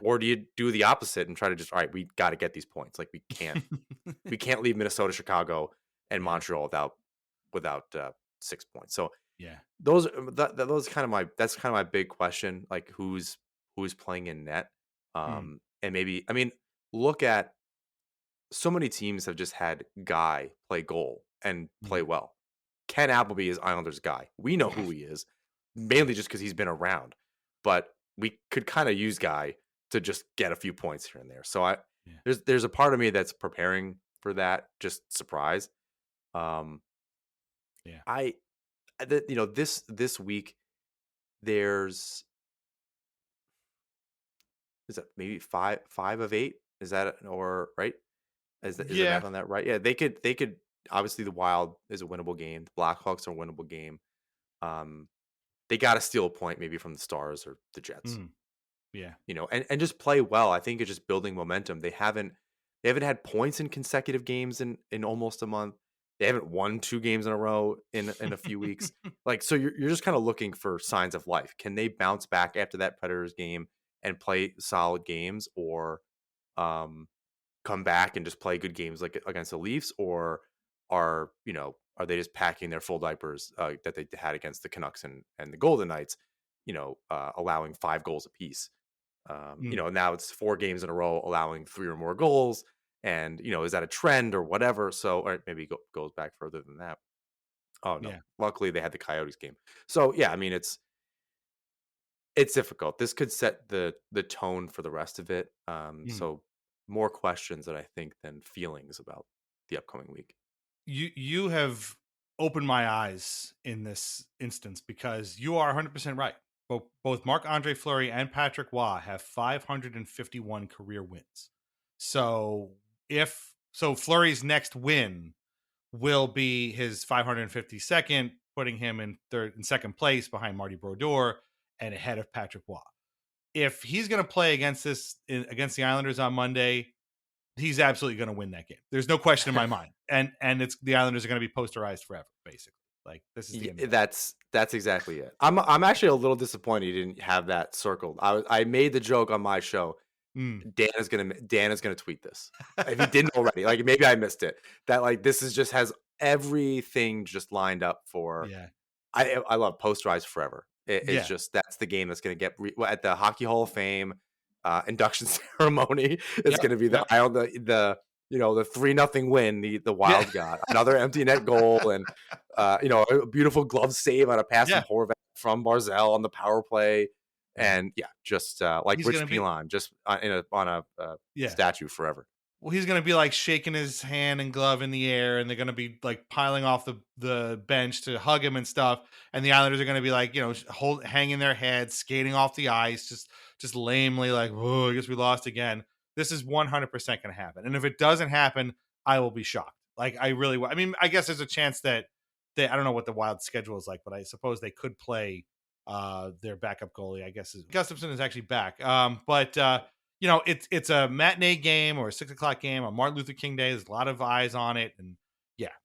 Or do you do the opposite and try to just, all right, we got to get these points. We can't leave Minnesota, Chicago, and Montreal without 6 points. So those that's kind of my big question. Who's playing in net, and maybe look at so many teams have just had Guy play goal and play well. Ken Appleby is Islanders Guy. We know who he is, mainly just because he's been around, but we could kind of use Guy to just get a few points here and there. So there's a part of me that's preparing for that, just surprise. This week there's is it maybe 5 of 8? Is that or right? Is the math on that right? Yeah, they could obviously the Wild is a winnable game. The Blackhawks are a winnable game. They got to steal a point maybe from the Stars or the Jets. And just play well. I think it's just building momentum. They haven't had points in consecutive games in almost a month. They haven't won 2 games in a row in a few weeks. So you're just kind of looking for signs of life. Can they bounce back after that Predators game and play solid games, or come back and just play good games like against the Leafs, or are they just packing their full diapers that they had against the Canucks and the Golden Knights, allowing 5 goals apiece. Now it's 4 games in a row allowing 3 or more goals, and is that a trend or whatever? So, or maybe goes back further than that. Oh no! Luckily they had the Coyotes game. So it's difficult. This could set the tone for the rest of it. So more questions that I think than feelings about the upcoming week. You have opened my eyes in this instance because you are 100% right. Both Marc-Andre Fleury and Patrick Waugh have 551 career wins. So Fleury's next win will be his 552nd, putting him in second place behind Marty Brodeur and ahead of Patrick Waugh. If he's going to play against against the Islanders on Monday, he's absolutely going to win that game. There's no question in my mind. And it's the Islanders are going to be posterized forever, basically. Like this is the end. That's exactly it. I'm actually a little disappointed you didn't have that circled. I made the joke on my show. Dan is gonna tweet this if he didn't already. Like maybe I missed it. That like this is just has everything just lined up for. Yeah. I love posterized forever. It's just that's the game that's gonna get at the Hockey Hall of Fame induction ceremony. It's gonna be the 3-0 win, the Wild got another empty net goal, and a beautiful glove save on a pass from Horvat from Barzal on the power play. And just like he's Rich Pilon, just on a statue forever. Well, he's going to be like shaking his hand and glove in the air, and they're going to be like piling off the bench to hug him and stuff. And the Islanders are going to be like, hanging their heads, skating off the ice, just lamely like, oh, I guess we lost again. This is 100% going to happen. And if it doesn't happen, I will be shocked. Like I really, I mean, I guess there's a chance that I don't know what the Wild schedule is like, but I suppose they could play their backup goalie, I guess Gustafsson is actually back. But it's a matinee game or a 6:00 game on Martin Luther King Day. There's a lot of eyes on it, and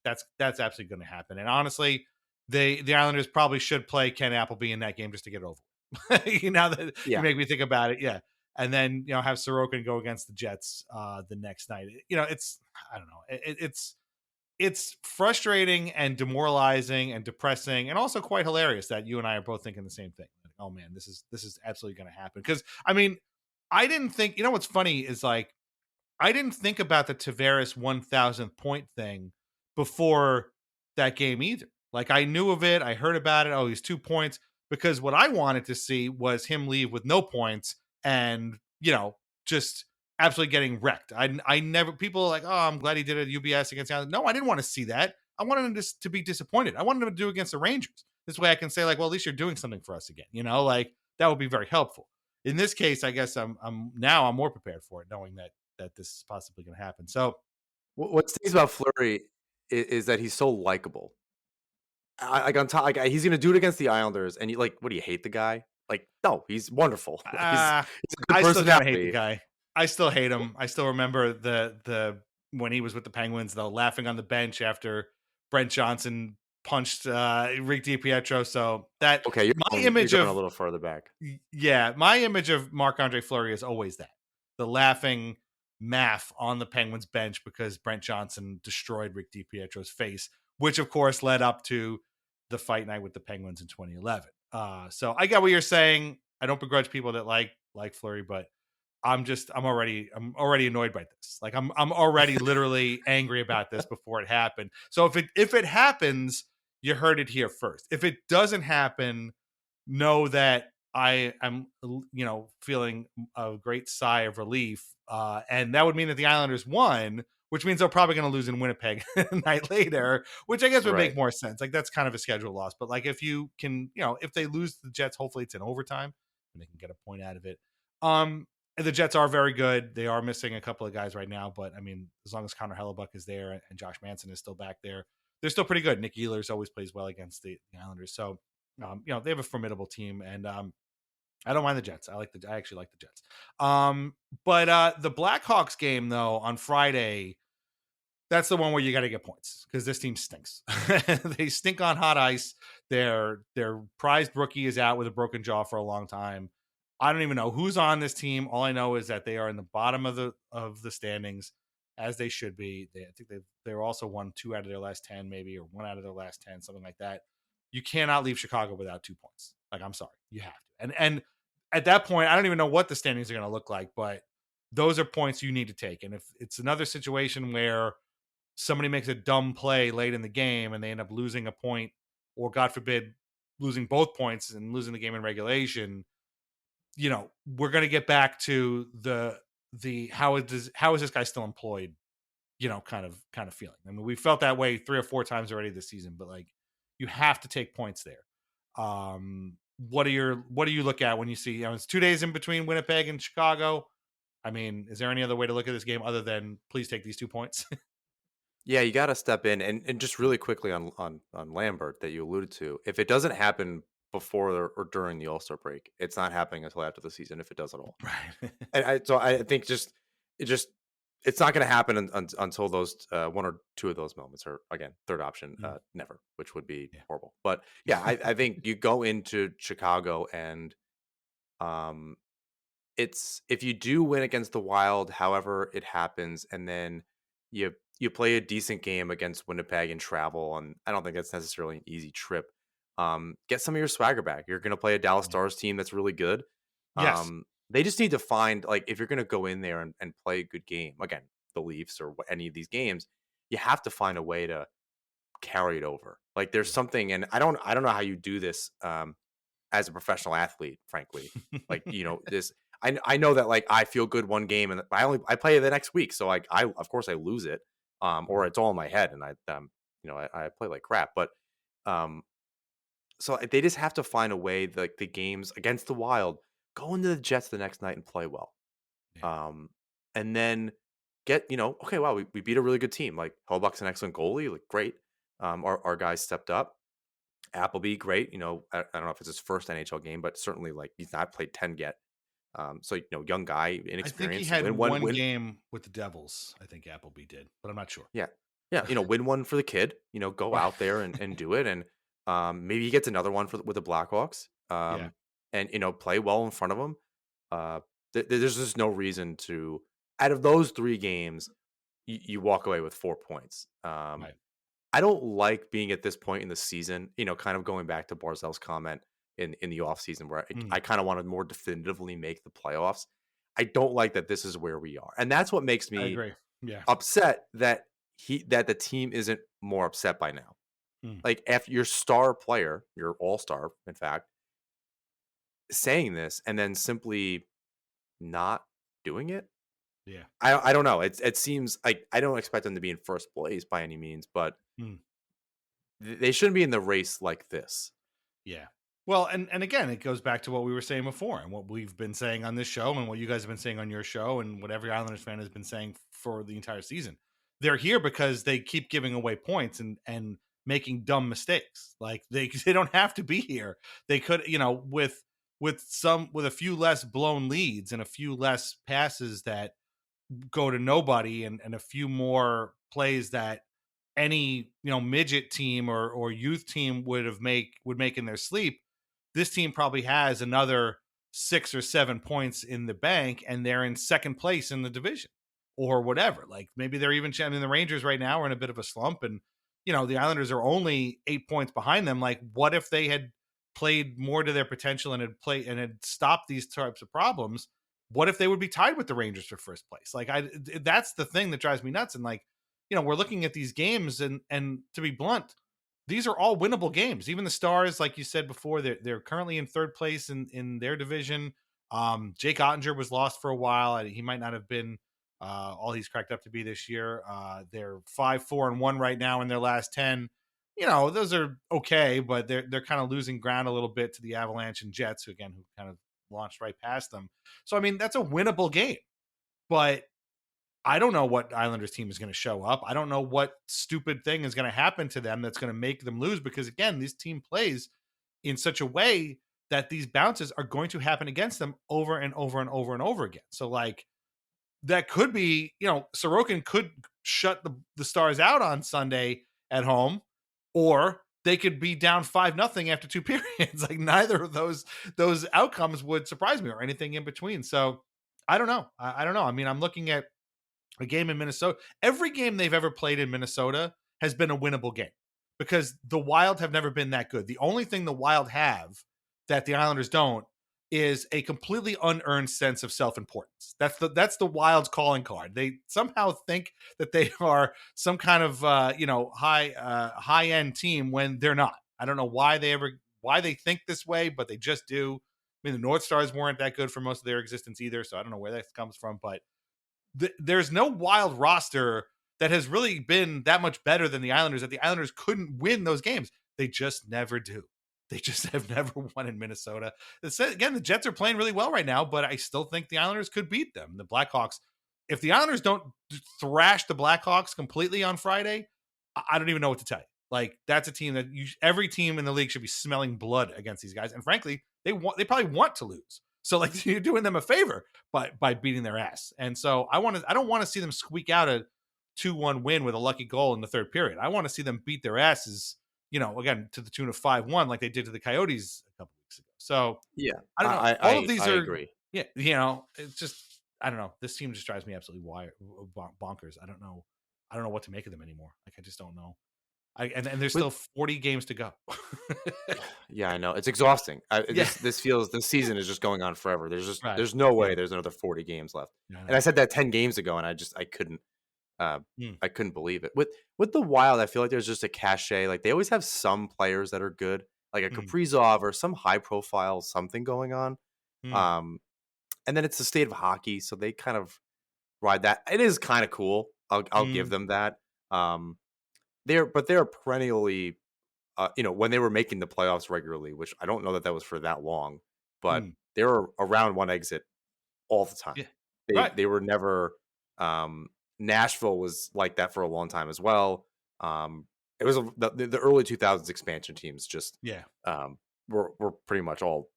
that's absolutely going to happen. And honestly, the Islanders probably should play Ken Appleby in that game just to get it over. Now that you make me think about it, and then have Sorokin go against the Jets the next night. It's I don't know, it's frustrating and demoralizing and depressing and also quite hilarious that you and I are both thinking the same thing. Like, oh man, this is absolutely going to happen. Because I mean, I didn't think, what's funny is like, I didn't think about the Tavares 1,000th point thing before that game either. Like I knew of it. I heard about it. Oh, he's 2 points, because what I wanted to see was him leave with no points and, just absolutely getting wrecked. I never, people are like, oh, I'm glad he did it at UBS against the Islanders. No, I didn't want to see that. I wanted him to be disappointed. I wanted him to do against the Rangers. This way I can say like, well, at least you're doing something for us again. Like that would be very helpful. In this case, I guess I'm more prepared for it, knowing that this is possibly going to happen. So what stinks about Fleury is that he's so likable. Like on top, like he's going to do it against the Islanders, and you like, what do you hate the guy? Like, no, he's wonderful. He's a good I still kind of hate the personality. guy. I still hate him. I still remember the when he was with the Penguins, though, laughing on the bench after Brent Johnson punched Rick DiPietro. So that Okay, you're going a little further back. Yeah, my image of Marc-Andre Fleury is always that. The laughing math on the Penguins bench because Brent Johnson destroyed Rick DiPietro's face, which of course led up to the fight night with the Penguins in 2011. So I get what you're saying. I don't begrudge people that like Fleury, but I'm already annoyed by this. Like I'm already literally angry about this before it happened. So if it happens, you heard it here first. If it doesn't happen, know that I am feeling a great sigh of relief, and that would mean that the Islanders won, which means they're probably going to lose in Winnipeg a night later, which I guess would make more sense. Like that's kind of a schedule loss, but like if you can, if they lose the Jets, hopefully it's in overtime and they can get a point out of it. The Jets are very good. They are missing a couple of guys right now, but I mean, as long as Connor Hellebuck is there and Josh Manson is still back there, they're still pretty good. Nick Ehlers always plays well against the Islanders, so they have a formidable team, and I don't mind the Jets. I actually like the Jets. But the Blackhawks game though on Friday, that's the one where you got to get points because this team stinks. They stink on hot ice. Their prized rookie is out with a broken jaw for a long time. I don't even know who's on this team. All I know is that they are in the bottom of the standings, as they should be. I think they're also won 2 out of their last 10, maybe, or 1 out of their last 10, something like that. You cannot leave Chicago without 2 points. Like, I'm sorry, you have to. And at that point, I don't even know what the standings are going to look like, but those are points you need to take. And if it's another situation where somebody makes a dumb play late in the game and they end up losing a point, or God forbid, losing both points and losing the game in regulation, we're going to get back to the how is this guy still employed kind of feeling. I mean, we felt that way 3 or 4 times already this season, but like you have to take points there. What do you look at when you see, it's 2 days in between Winnipeg and Chicago? I mean, is there any other way to look at this game other than please take these 2 points? Yeah, you got to step in and just really quickly on Lambert that you alluded to. If it doesn't happen before or during the All-Star break, it's not happening until after the season if it does at all. Right. And I think it's not going to happen until those one or two of those moments, or again, third option, never, which would be Yeah. horrible. But yeah, I think you go into Chicago and it's if you do win against the Wild, however it happens, and then you play a decent game against Winnipeg and travel, and I don't think that's necessarily an easy trip. Get some of your swagger back. You're going to play a Dallas Stars team that's really good. Yes. They just need to find, like, if you're going to go in there and play a good game again, the Leafs or any of these games, you have to find a way to carry it over. Like there's something, and I don't know how you do this as a professional athlete, frankly. Like, this I know that, like, I feel good one game and I play it the next week. So like I of course I lose it. Or it's all in my head and I play like crap. But so they just have to find a way, like the games against the Wild, go into the Jets the next night and play well. Yeah. And then get, okay, wow, we beat a really good team. Like Hellbuck's an excellent goalie, like great. Our guys stepped up. Appleby, great. I don't know if it's his first NHL game, but certainly like he's not played 10 yet. So young guy, I think he inexperienced, had win one win. game with the Devils. I think Appleby did, but I'm not sure. Yeah, yeah. Win one for the kid. Go out there and do it, and maybe he gets another one with the Blackhawks. Yeah. And play well in front of them. There's just no reason to, out of those 3 games, you walk away with 4 points. Right. I don't like being at this point in the season, kind of going back to Barzell's comment in the offseason where I kind of want to more definitively make the playoffs. I don't like that this is where we are. And that's what makes I me agree. Yeah. upset that the team isn't more upset by now. Like, after your star player, your all-star, in fact, saying this and then simply not doing it. Yeah. I don't know. It seems like I don't expect them to be in first place by any means, but they shouldn't be in the race like this. Yeah. Well, and again, it goes back to what we were saying before and what we've been saying on this show and what you guys have been saying on your show and what every Islanders fan has been saying for the entire season. They're here because they keep giving away points and making dumb mistakes. Like they don't have to be here. They could, with a few less blown leads and a few less passes that go to nobody and a few more plays that any midget team or youth team would make in their sleep. This team probably has another 6 or 7 points in the bank and they're in second place in the division or whatever. Like maybe they're even, I mean, the Rangers right now are in a bit of a slump and the Islanders are only 8 points behind them. Like what if they had played more to their potential and had stopped these types of problems? What if they would be tied with the Rangers for first place? Like that's the thing that drives me nuts. And like, we're looking at these games and to be blunt, these are all winnable games. Even the Stars, like you said before, they're currently in third place in their division. Jake Ottinger was lost for a while. He might not have been all he's cracked up to be this year. They're 5-4-1 right now in their last 10. Those are okay, but they're kind of losing ground a little bit to the Avalanche and Jets, who kind of launched right past them. So I mean, that's a winnable game, but I don't know what Islanders team is going to show up. I don't know what stupid thing is going to happen to them that's going to make them lose because, again, this team plays in such a way that these bounces are going to happen against them over and over and over and over again. So, like, that could be, Sorokin could shut the Stars out on Sunday at home, or they could be down 5-0 after 2 periods. Like, neither of those outcomes would surprise me or anything in between. So, I don't know. I don't know. I mean, I'm looking at a game in Minnesota. Every game they've ever played in Minnesota has been a winnable game because the Wild have never been that good. The only thing the Wild have that the Islanders don't is a completely unearned sense of self-importance. That's the Wild's calling card. They somehow think that they are some kind of high-end team when they're not. I don't know why they think this way, but they just do. I mean, the North Stars weren't that good for most of their existence either, so I don't know where that comes from, but there's no Wild roster that has really been that much better than the Islanders, that the Islanders couldn't win those games. They just never do. They just have never won in Minnesota. Again, the Jets are playing really well right now, but I still think the Islanders could beat them. The Blackhawks, if the Islanders don't thrash the Blackhawks completely on Friday, I don't even know what to tell you. Like, that's a team that every team in the league should be smelling blood against these guys. And frankly, they probably want to lose. So like, you're doing them a favor by beating their ass. And so I don't want to see them squeak out a 2-1 win with a lucky goal in the third period. I want to see them beat their asses, again, to the tune of 5-1, like they did to the Coyotes a couple weeks ago. So Yeah, I don't know. All of these I are, agree. yeah, it's just, I don't know. This team just drives me absolutely bonkers. I don't know what to make of them anymore. Like, I just don't know. And there's With still 40 games to go. Yeah, I know. It's exhausting. Yeah. This feels this season is just going on forever. Right. There's no way Yeah. there's another 40 games left. Yeah, I And I know. said that 10 games ago, and I couldn't uh, Mm, I couldn't believe it. With the Wild, I feel like there's just a cachet. Like they always have some players that are good, like a mm, Kaprizov or some high profile something going on. mm, Um, and then it's the state of hockey, so they kind of ride that. It is kind of cool. I'll give mm, them that. Um, they're perennially when they were making the playoffs regularly, which I don't know that was for that long, but mm. they were around one exit all the time. Yeah. They Right. they were never Nashville was like that for a long time as well. It was the early 2000s expansion teams just Yeah. um were pretty much all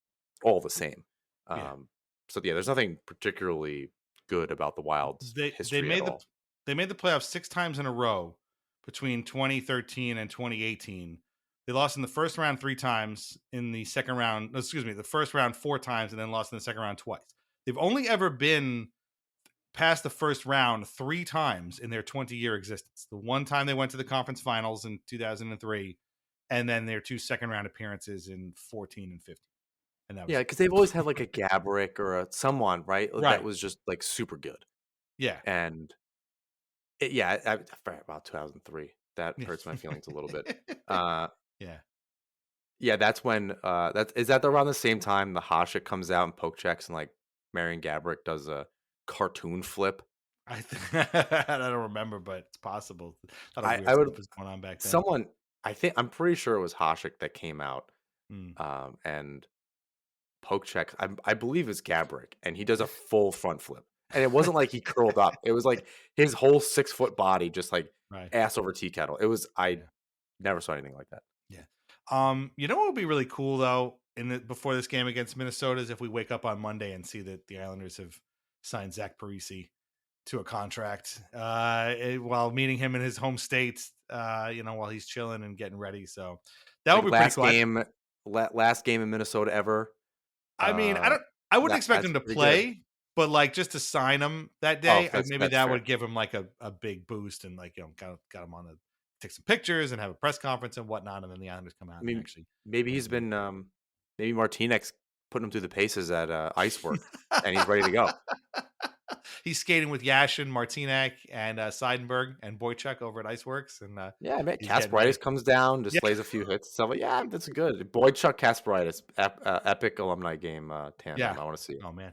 the same. Yeah. Um so yeah, there's nothing particularly good about the Wild's They history at made all. the playoffs 6 times in a row between 2013 and 2018. They lost in the first round 3 times, in the second round, no, excuse me, the first round 4 times, and then lost in the second round twice. They've only ever been past the first round 3 times in their 20-year existence. The one time they went to the conference finals in 2003, and then their 2 second round appearances in 14 and 15. And that was Yeah, it. because they've always had like a Gabrick or a someone, right? That Right. was just like super good. Yeah. And I forgot about 2003. That hurts my feelings a little bit. Uh, Yeah. yeah, that's when is that around the same time the Hasek comes out and poke checks and like Marion Gabrick does a cartoon flip. I don't remember, but it's possible. A lot of I weird would stuff was going on back then. someone I'm pretty sure it was Hasek that came out Mm. and poke checks. I believe it's Gabrick and he does a full front flip. And it wasn't like he curled up. It was like his whole 6-foot body just like Right. ass over tea kettle. It was I Yeah. never saw anything like that. Yeah. What would be really cool though before this game against Minnesota is if we wake up on Monday and see that the Islanders have signed Zach Parise to a contract while meeting him in his home state, while he's chilling and getting ready. So that would Like be pretty cool. last game in Minnesota ever. I mean, Uh, I wouldn't expect that's him to pretty good. play, but like just to sign him that Oh, day, maybe that's that fair. would give him like a big boost and like, got him on to take some pictures and have a press conference and whatnot. And then the Islanders come out I and mean, actually maybe win he's the game. been maybe Martinez putting him through the paces at ice work and he's ready to go. He's skating with Yashin, Martinek, and Seidenberg and Boychuk over at Iceworks, and Yeah, I bet he's getting ready. Kasparaitis comes down, Yeah, just lays a few hits. So yeah, that's good. Boychuk Kasparaitis, epic alumni game tandem. yeah. I want to see it. Oh man,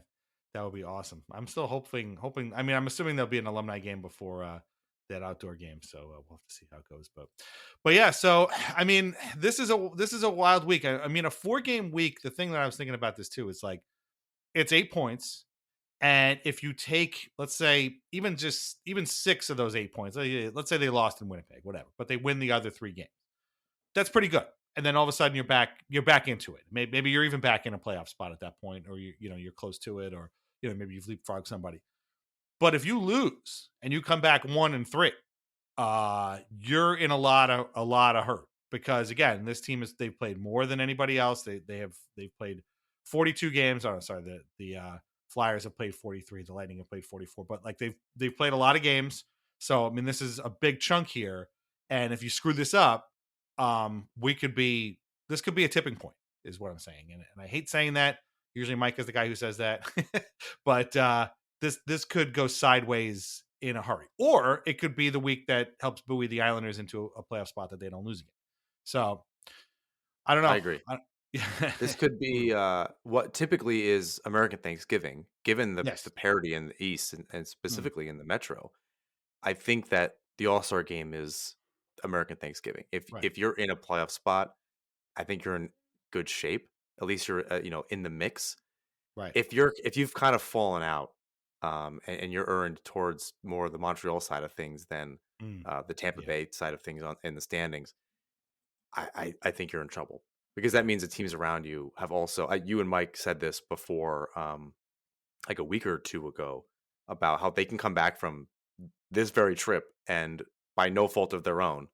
that would be awesome. I'm still hoping. I mean, I'm assuming there'll be an alumni game before that outdoor game, so we'll have to see how it goes. But yeah. So I mean, this is a wild week. I mean, a 4-game week. The thing that I was thinking about this too is like it's 8 points. And if you take, let's say, even 6 of those 8 points, let's say they lost in Winnipeg, whatever, but they win the other 3 games. That's pretty good. And then all of a sudden you're back into it. Maybe you're even back in a playoff spot at that point, or you're close to it, or maybe you've leapfrogged somebody. But if you lose and you come back 1-3, you're in a lot of hurt because again, this team they've played more than anybody else. They've played 42 games. Oh, sorry, the Flyers have played 43. The Lightning have played 44. But like they've played a lot of games. So I mean, this is a big chunk here. And if you screw this up, this could be a tipping point, is what I'm saying. And I hate saying that. Usually Mike is the guy who says that, but this could go sideways in a hurry, or it could be the week that helps buoy the Islanders into a playoff spot that they don't lose again. So I don't know. I agree. This could be what typically is American Thanksgiving, given the Yes. parity in the East and specifically in the Metro. I think that the All-Star game is American Thanksgiving. Right. If you're in a playoff spot, I think you're in good shape. At least you're in the mix. Right. If you've kind of fallen out, and you're earned towards more of the Montreal side of things than Mm, the Tampa yeah. Bay side of things in the standings, I think you're in trouble because that means the teams around you have also. You and Mike said this before, like a week or two ago, about how they can come back from this very trip and by no fault of their own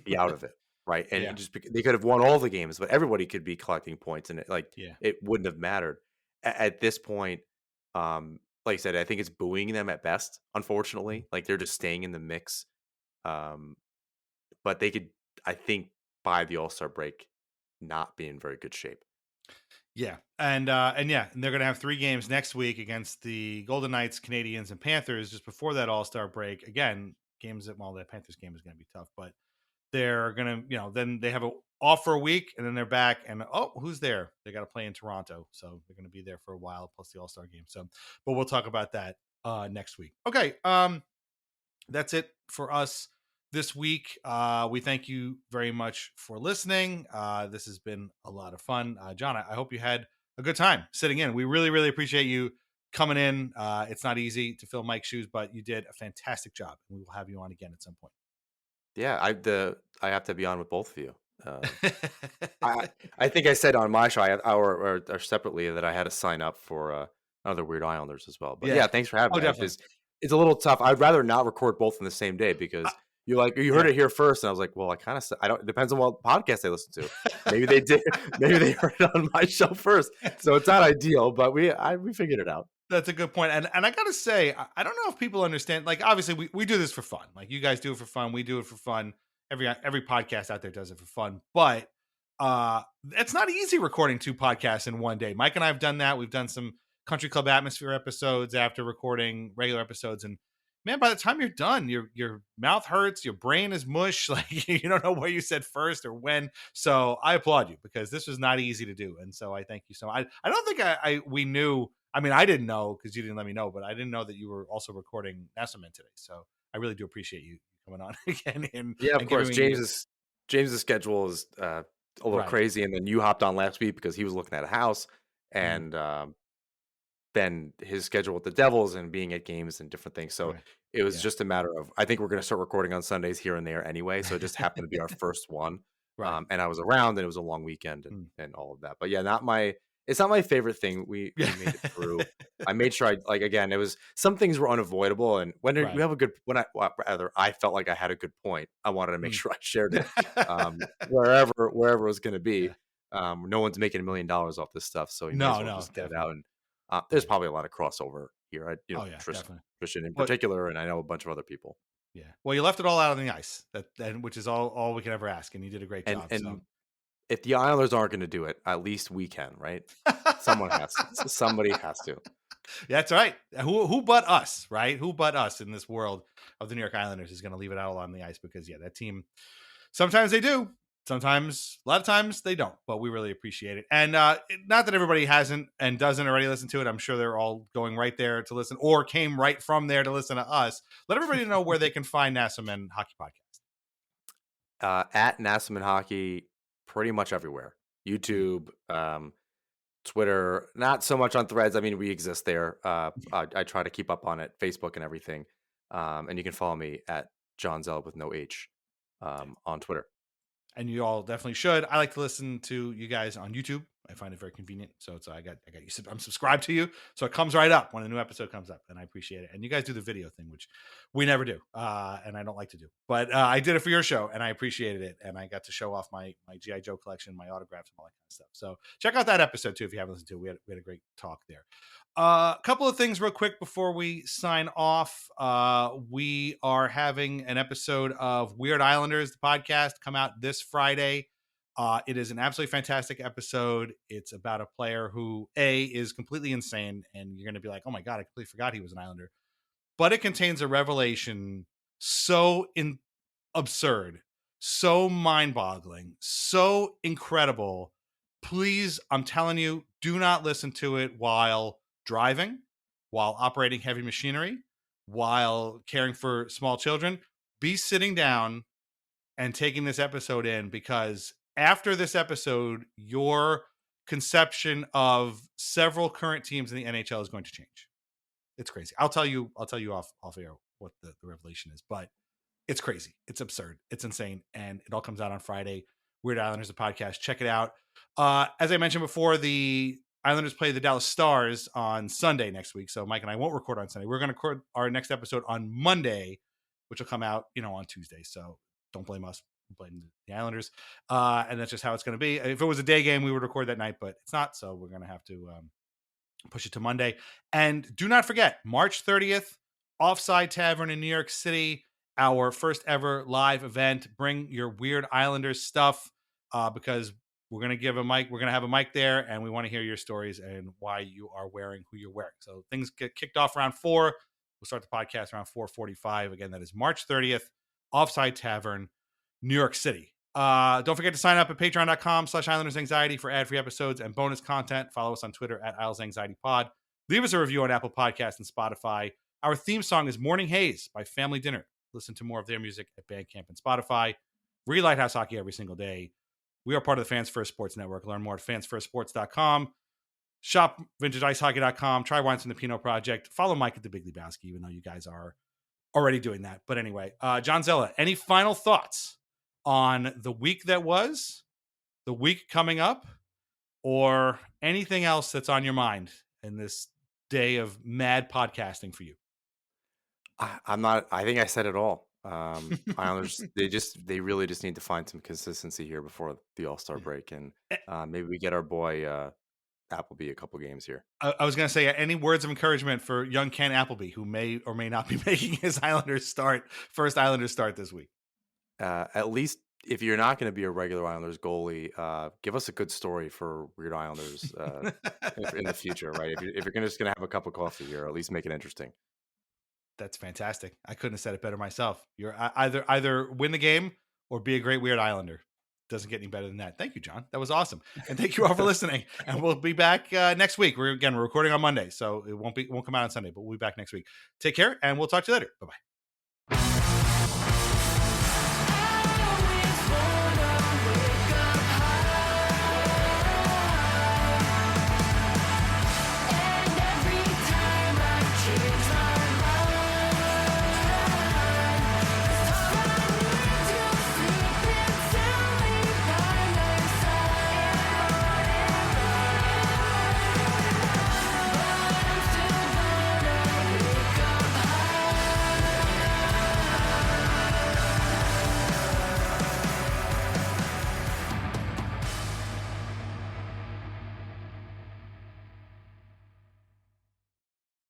be out of it, right? And Yeah. they could have won all the games, but everybody could be collecting points, and Yeah. it wouldn't have mattered at this point. Like I said, I think it's buoying them at best. Mm. Unfortunately, like they're just staying in the mix. Um, but they could, I think, by the All Star break, not be in very good shape. Yeah. And yeah, and they're gonna have 3 games next week against the Golden Knights, Canadians, and Panthers just before that All-Star break. Again, games that the Panthers game is gonna be tough, but they're gonna, then they have a off for a week and then they're back and who's there? They gotta play in Toronto. So they're gonna be there for a while plus the All-Star game. So but we'll talk about that next week. Okay. That's it for us this week. We thank you very much for listening. This has been a lot of fun. John, I hope you had a good time sitting in. We really, really appreciate you coming in. It's not easy to fill Mike's shoes, but you did a fantastic job. We will have you on again at some point. Yeah, I have to be on with both of you. I I think I said on my show or separately that I had to sign up for another Weird Islanders as well. But Yeah. yeah, thanks for having Oh, me. definitely. It's a little tough. I'd rather not record both in the same day Uh, because you heard yeah. it here first, and I was like, well, I don't. It depends on what podcast they listen to. Maybe they did. Maybe they heard it on my show first, so it's not ideal. But we figured it out. That's a good point. And I gotta say, I don't know if people understand. Like, obviously, we do this for fun. Like, you guys do it for fun. We do it for fun. Every podcast out there does it for fun. But it's not easy recording 2 podcasts in one day. Mike and I have done that. We've done some Country Club Atmosphere episodes after recording regular episodes, and man, by the time you're done, your mouth hurts, your brain is mush, like you don't know what you said first or when. So I applaud you because this was not easy to do, and so I thank you so much. I don't think we knew. I mean, I didn't know because you didn't let me know, but I didn't know that you were also recording Nassaumen today. So I really do appreciate you coming on again Yeah, of and giving course. me James's schedule is a little right. crazy, and then you hopped on last week because he was looking at a house, Mm, and then his schedule with the Devils and being at games and different things. So right. it was Yeah. just a matter of I think we're going to start recording on Sundays here and there anyway. So it just happened to be our first one, Right. and I was around, and it was a long weekend Mm. and all of that. But yeah, it's not my favorite thing. Yeah. We made it through. I made sure again, it was some things were unavoidable, and we Right. have a good rather I felt like I had a good point. I wanted to make Mm. sure I shared it wherever it was going to be. Yeah. No one's making $1 million off this stuff, so you may as No, well no, just get it definitely. out. And there's Yeah. probably a lot of crossover here. Oh yeah, definitely. Tristan in But particular, and I know a bunch of other people. yeah. Well, you left it all out on the ice. Which is all we can ever ask, and you did a great And job. So and if the Islanders aren't going to do it, at least we can, right? Someone has to. Somebody has to. that's right. Who but us, right? Who but us in this world of the New York Islanders is going to leave it out on the ice because yeah, that team sometimes they do. Sometimes, a lot of times they don't, but we really appreciate it. And not that everybody hasn't and doesn't already listen to it. I'm sure they're all going right there to listen or came right from there to listen to us. Let everybody know where they can find Nassaumen Hockey Podcast. At Nassaumen Hockey, pretty much everywhere. YouTube, Twitter, not so much on Threads. I mean, we exist there. I try to keep up on it, Facebook and everything. And you can follow me at Jon Zella with no H on Twitter. And you all definitely should. I like to listen to you guys on YouTube. I find it very convenient. So I got you. I'm subscribed to you, so it comes right up when a new episode comes up, and I appreciate it. And you guys do the video thing, which we never do, and I don't like to do, but I did it for your show, and I appreciated it, and I got to show off my GI Joe collection, my autographs, and all that kind of stuff. So check out that episode too if you haven't listened to it. We had a great talk there. A couple of things real quick before we sign off. We are having an episode of Weird Islanders, the podcast, come out this Friday. It is an absolutely fantastic episode. It's about a player who is completely insane, and you're going to be like, oh my God, I completely forgot he was an Islander. But it contains a revelation so absurd, so mind-boggling, so incredible. Please, I'm telling you, do not listen to it while driving, while operating heavy machinery, while caring for small children. be sitting down and taking this episode in, because after this episode, your conception of several current teams in the NHL is going to change. It's crazy. I'll tell you off air what the revelation is, but it's crazy. It's absurd. It's insane. And it all comes out on Friday. Weird Islanders, the podcast. Check it out. As I mentioned before, the Islanders play the Dallas Stars on Sunday next week. So Mike and I won't record on Sunday. We're going to record our next episode on Monday, which will come out, on Tuesday. So don't blame us. Blame the Islanders. And that's just how it's going to be. If it was a day game, we would record that night, but it's not. So we're going to have to push it to Monday. And do not forget, March 30th, Offside Tavern in New York City, our first ever live event. Bring your Weird Islanders stuff because we're going to give a mic. We're going to have a mic there, and we want to hear your stories and why you are wearing who you're wearing. So things get kicked off around 4. We'll start the podcast around 4:45. Again, that is March 30th, Offside Tavern, New York City. Don't forget to sign up at patreon.com/Islanders Anxiety for ad-free episodes and bonus content. Follow us on Twitter at Isles Anxiety Pod. Leave us a review on Apple Podcasts and Spotify. Our theme song is Morning Haze by Family Dinner. Listen to more of their music at Bandcamp and Spotify. Read Lighthouse Hockey every single day. We are part of the Fans First Sports Network. Learn more at fansfirstsports.com. Shop vintageIceHockey.com. Try wines from the Pinot Project. Follow Mike at the Big Lebowski, even though you guys are already doing that. But anyway, Jon Zella, any final thoughts on the week that was, the week coming up, or anything else that's on your mind in this day of mad podcasting for you? I think I said it all. Islanders, they really just need to find some consistency here before the All-Star break, and maybe we get our boy Appleby a couple games here. I was going to say, any words of encouragement for young Ken Appleby, who may or may not be making his first Islanders start this week? At least if you're not going to be a regular Islanders goalie, give us a good story for Weird Islanders in the future, right? If you're just going to have a cup of coffee here, at least make it interesting. That's fantastic. I couldn't have said it better myself. You're either win the game or be a great Weird Islander. Doesn't get any better than that. Thank you, John. That was awesome. And thank you all for listening. And we'll be back next week. We're recording on Monday, so it won't come out on Sunday, but we'll be back next week. Take care, and we'll talk to you later. Bye-bye.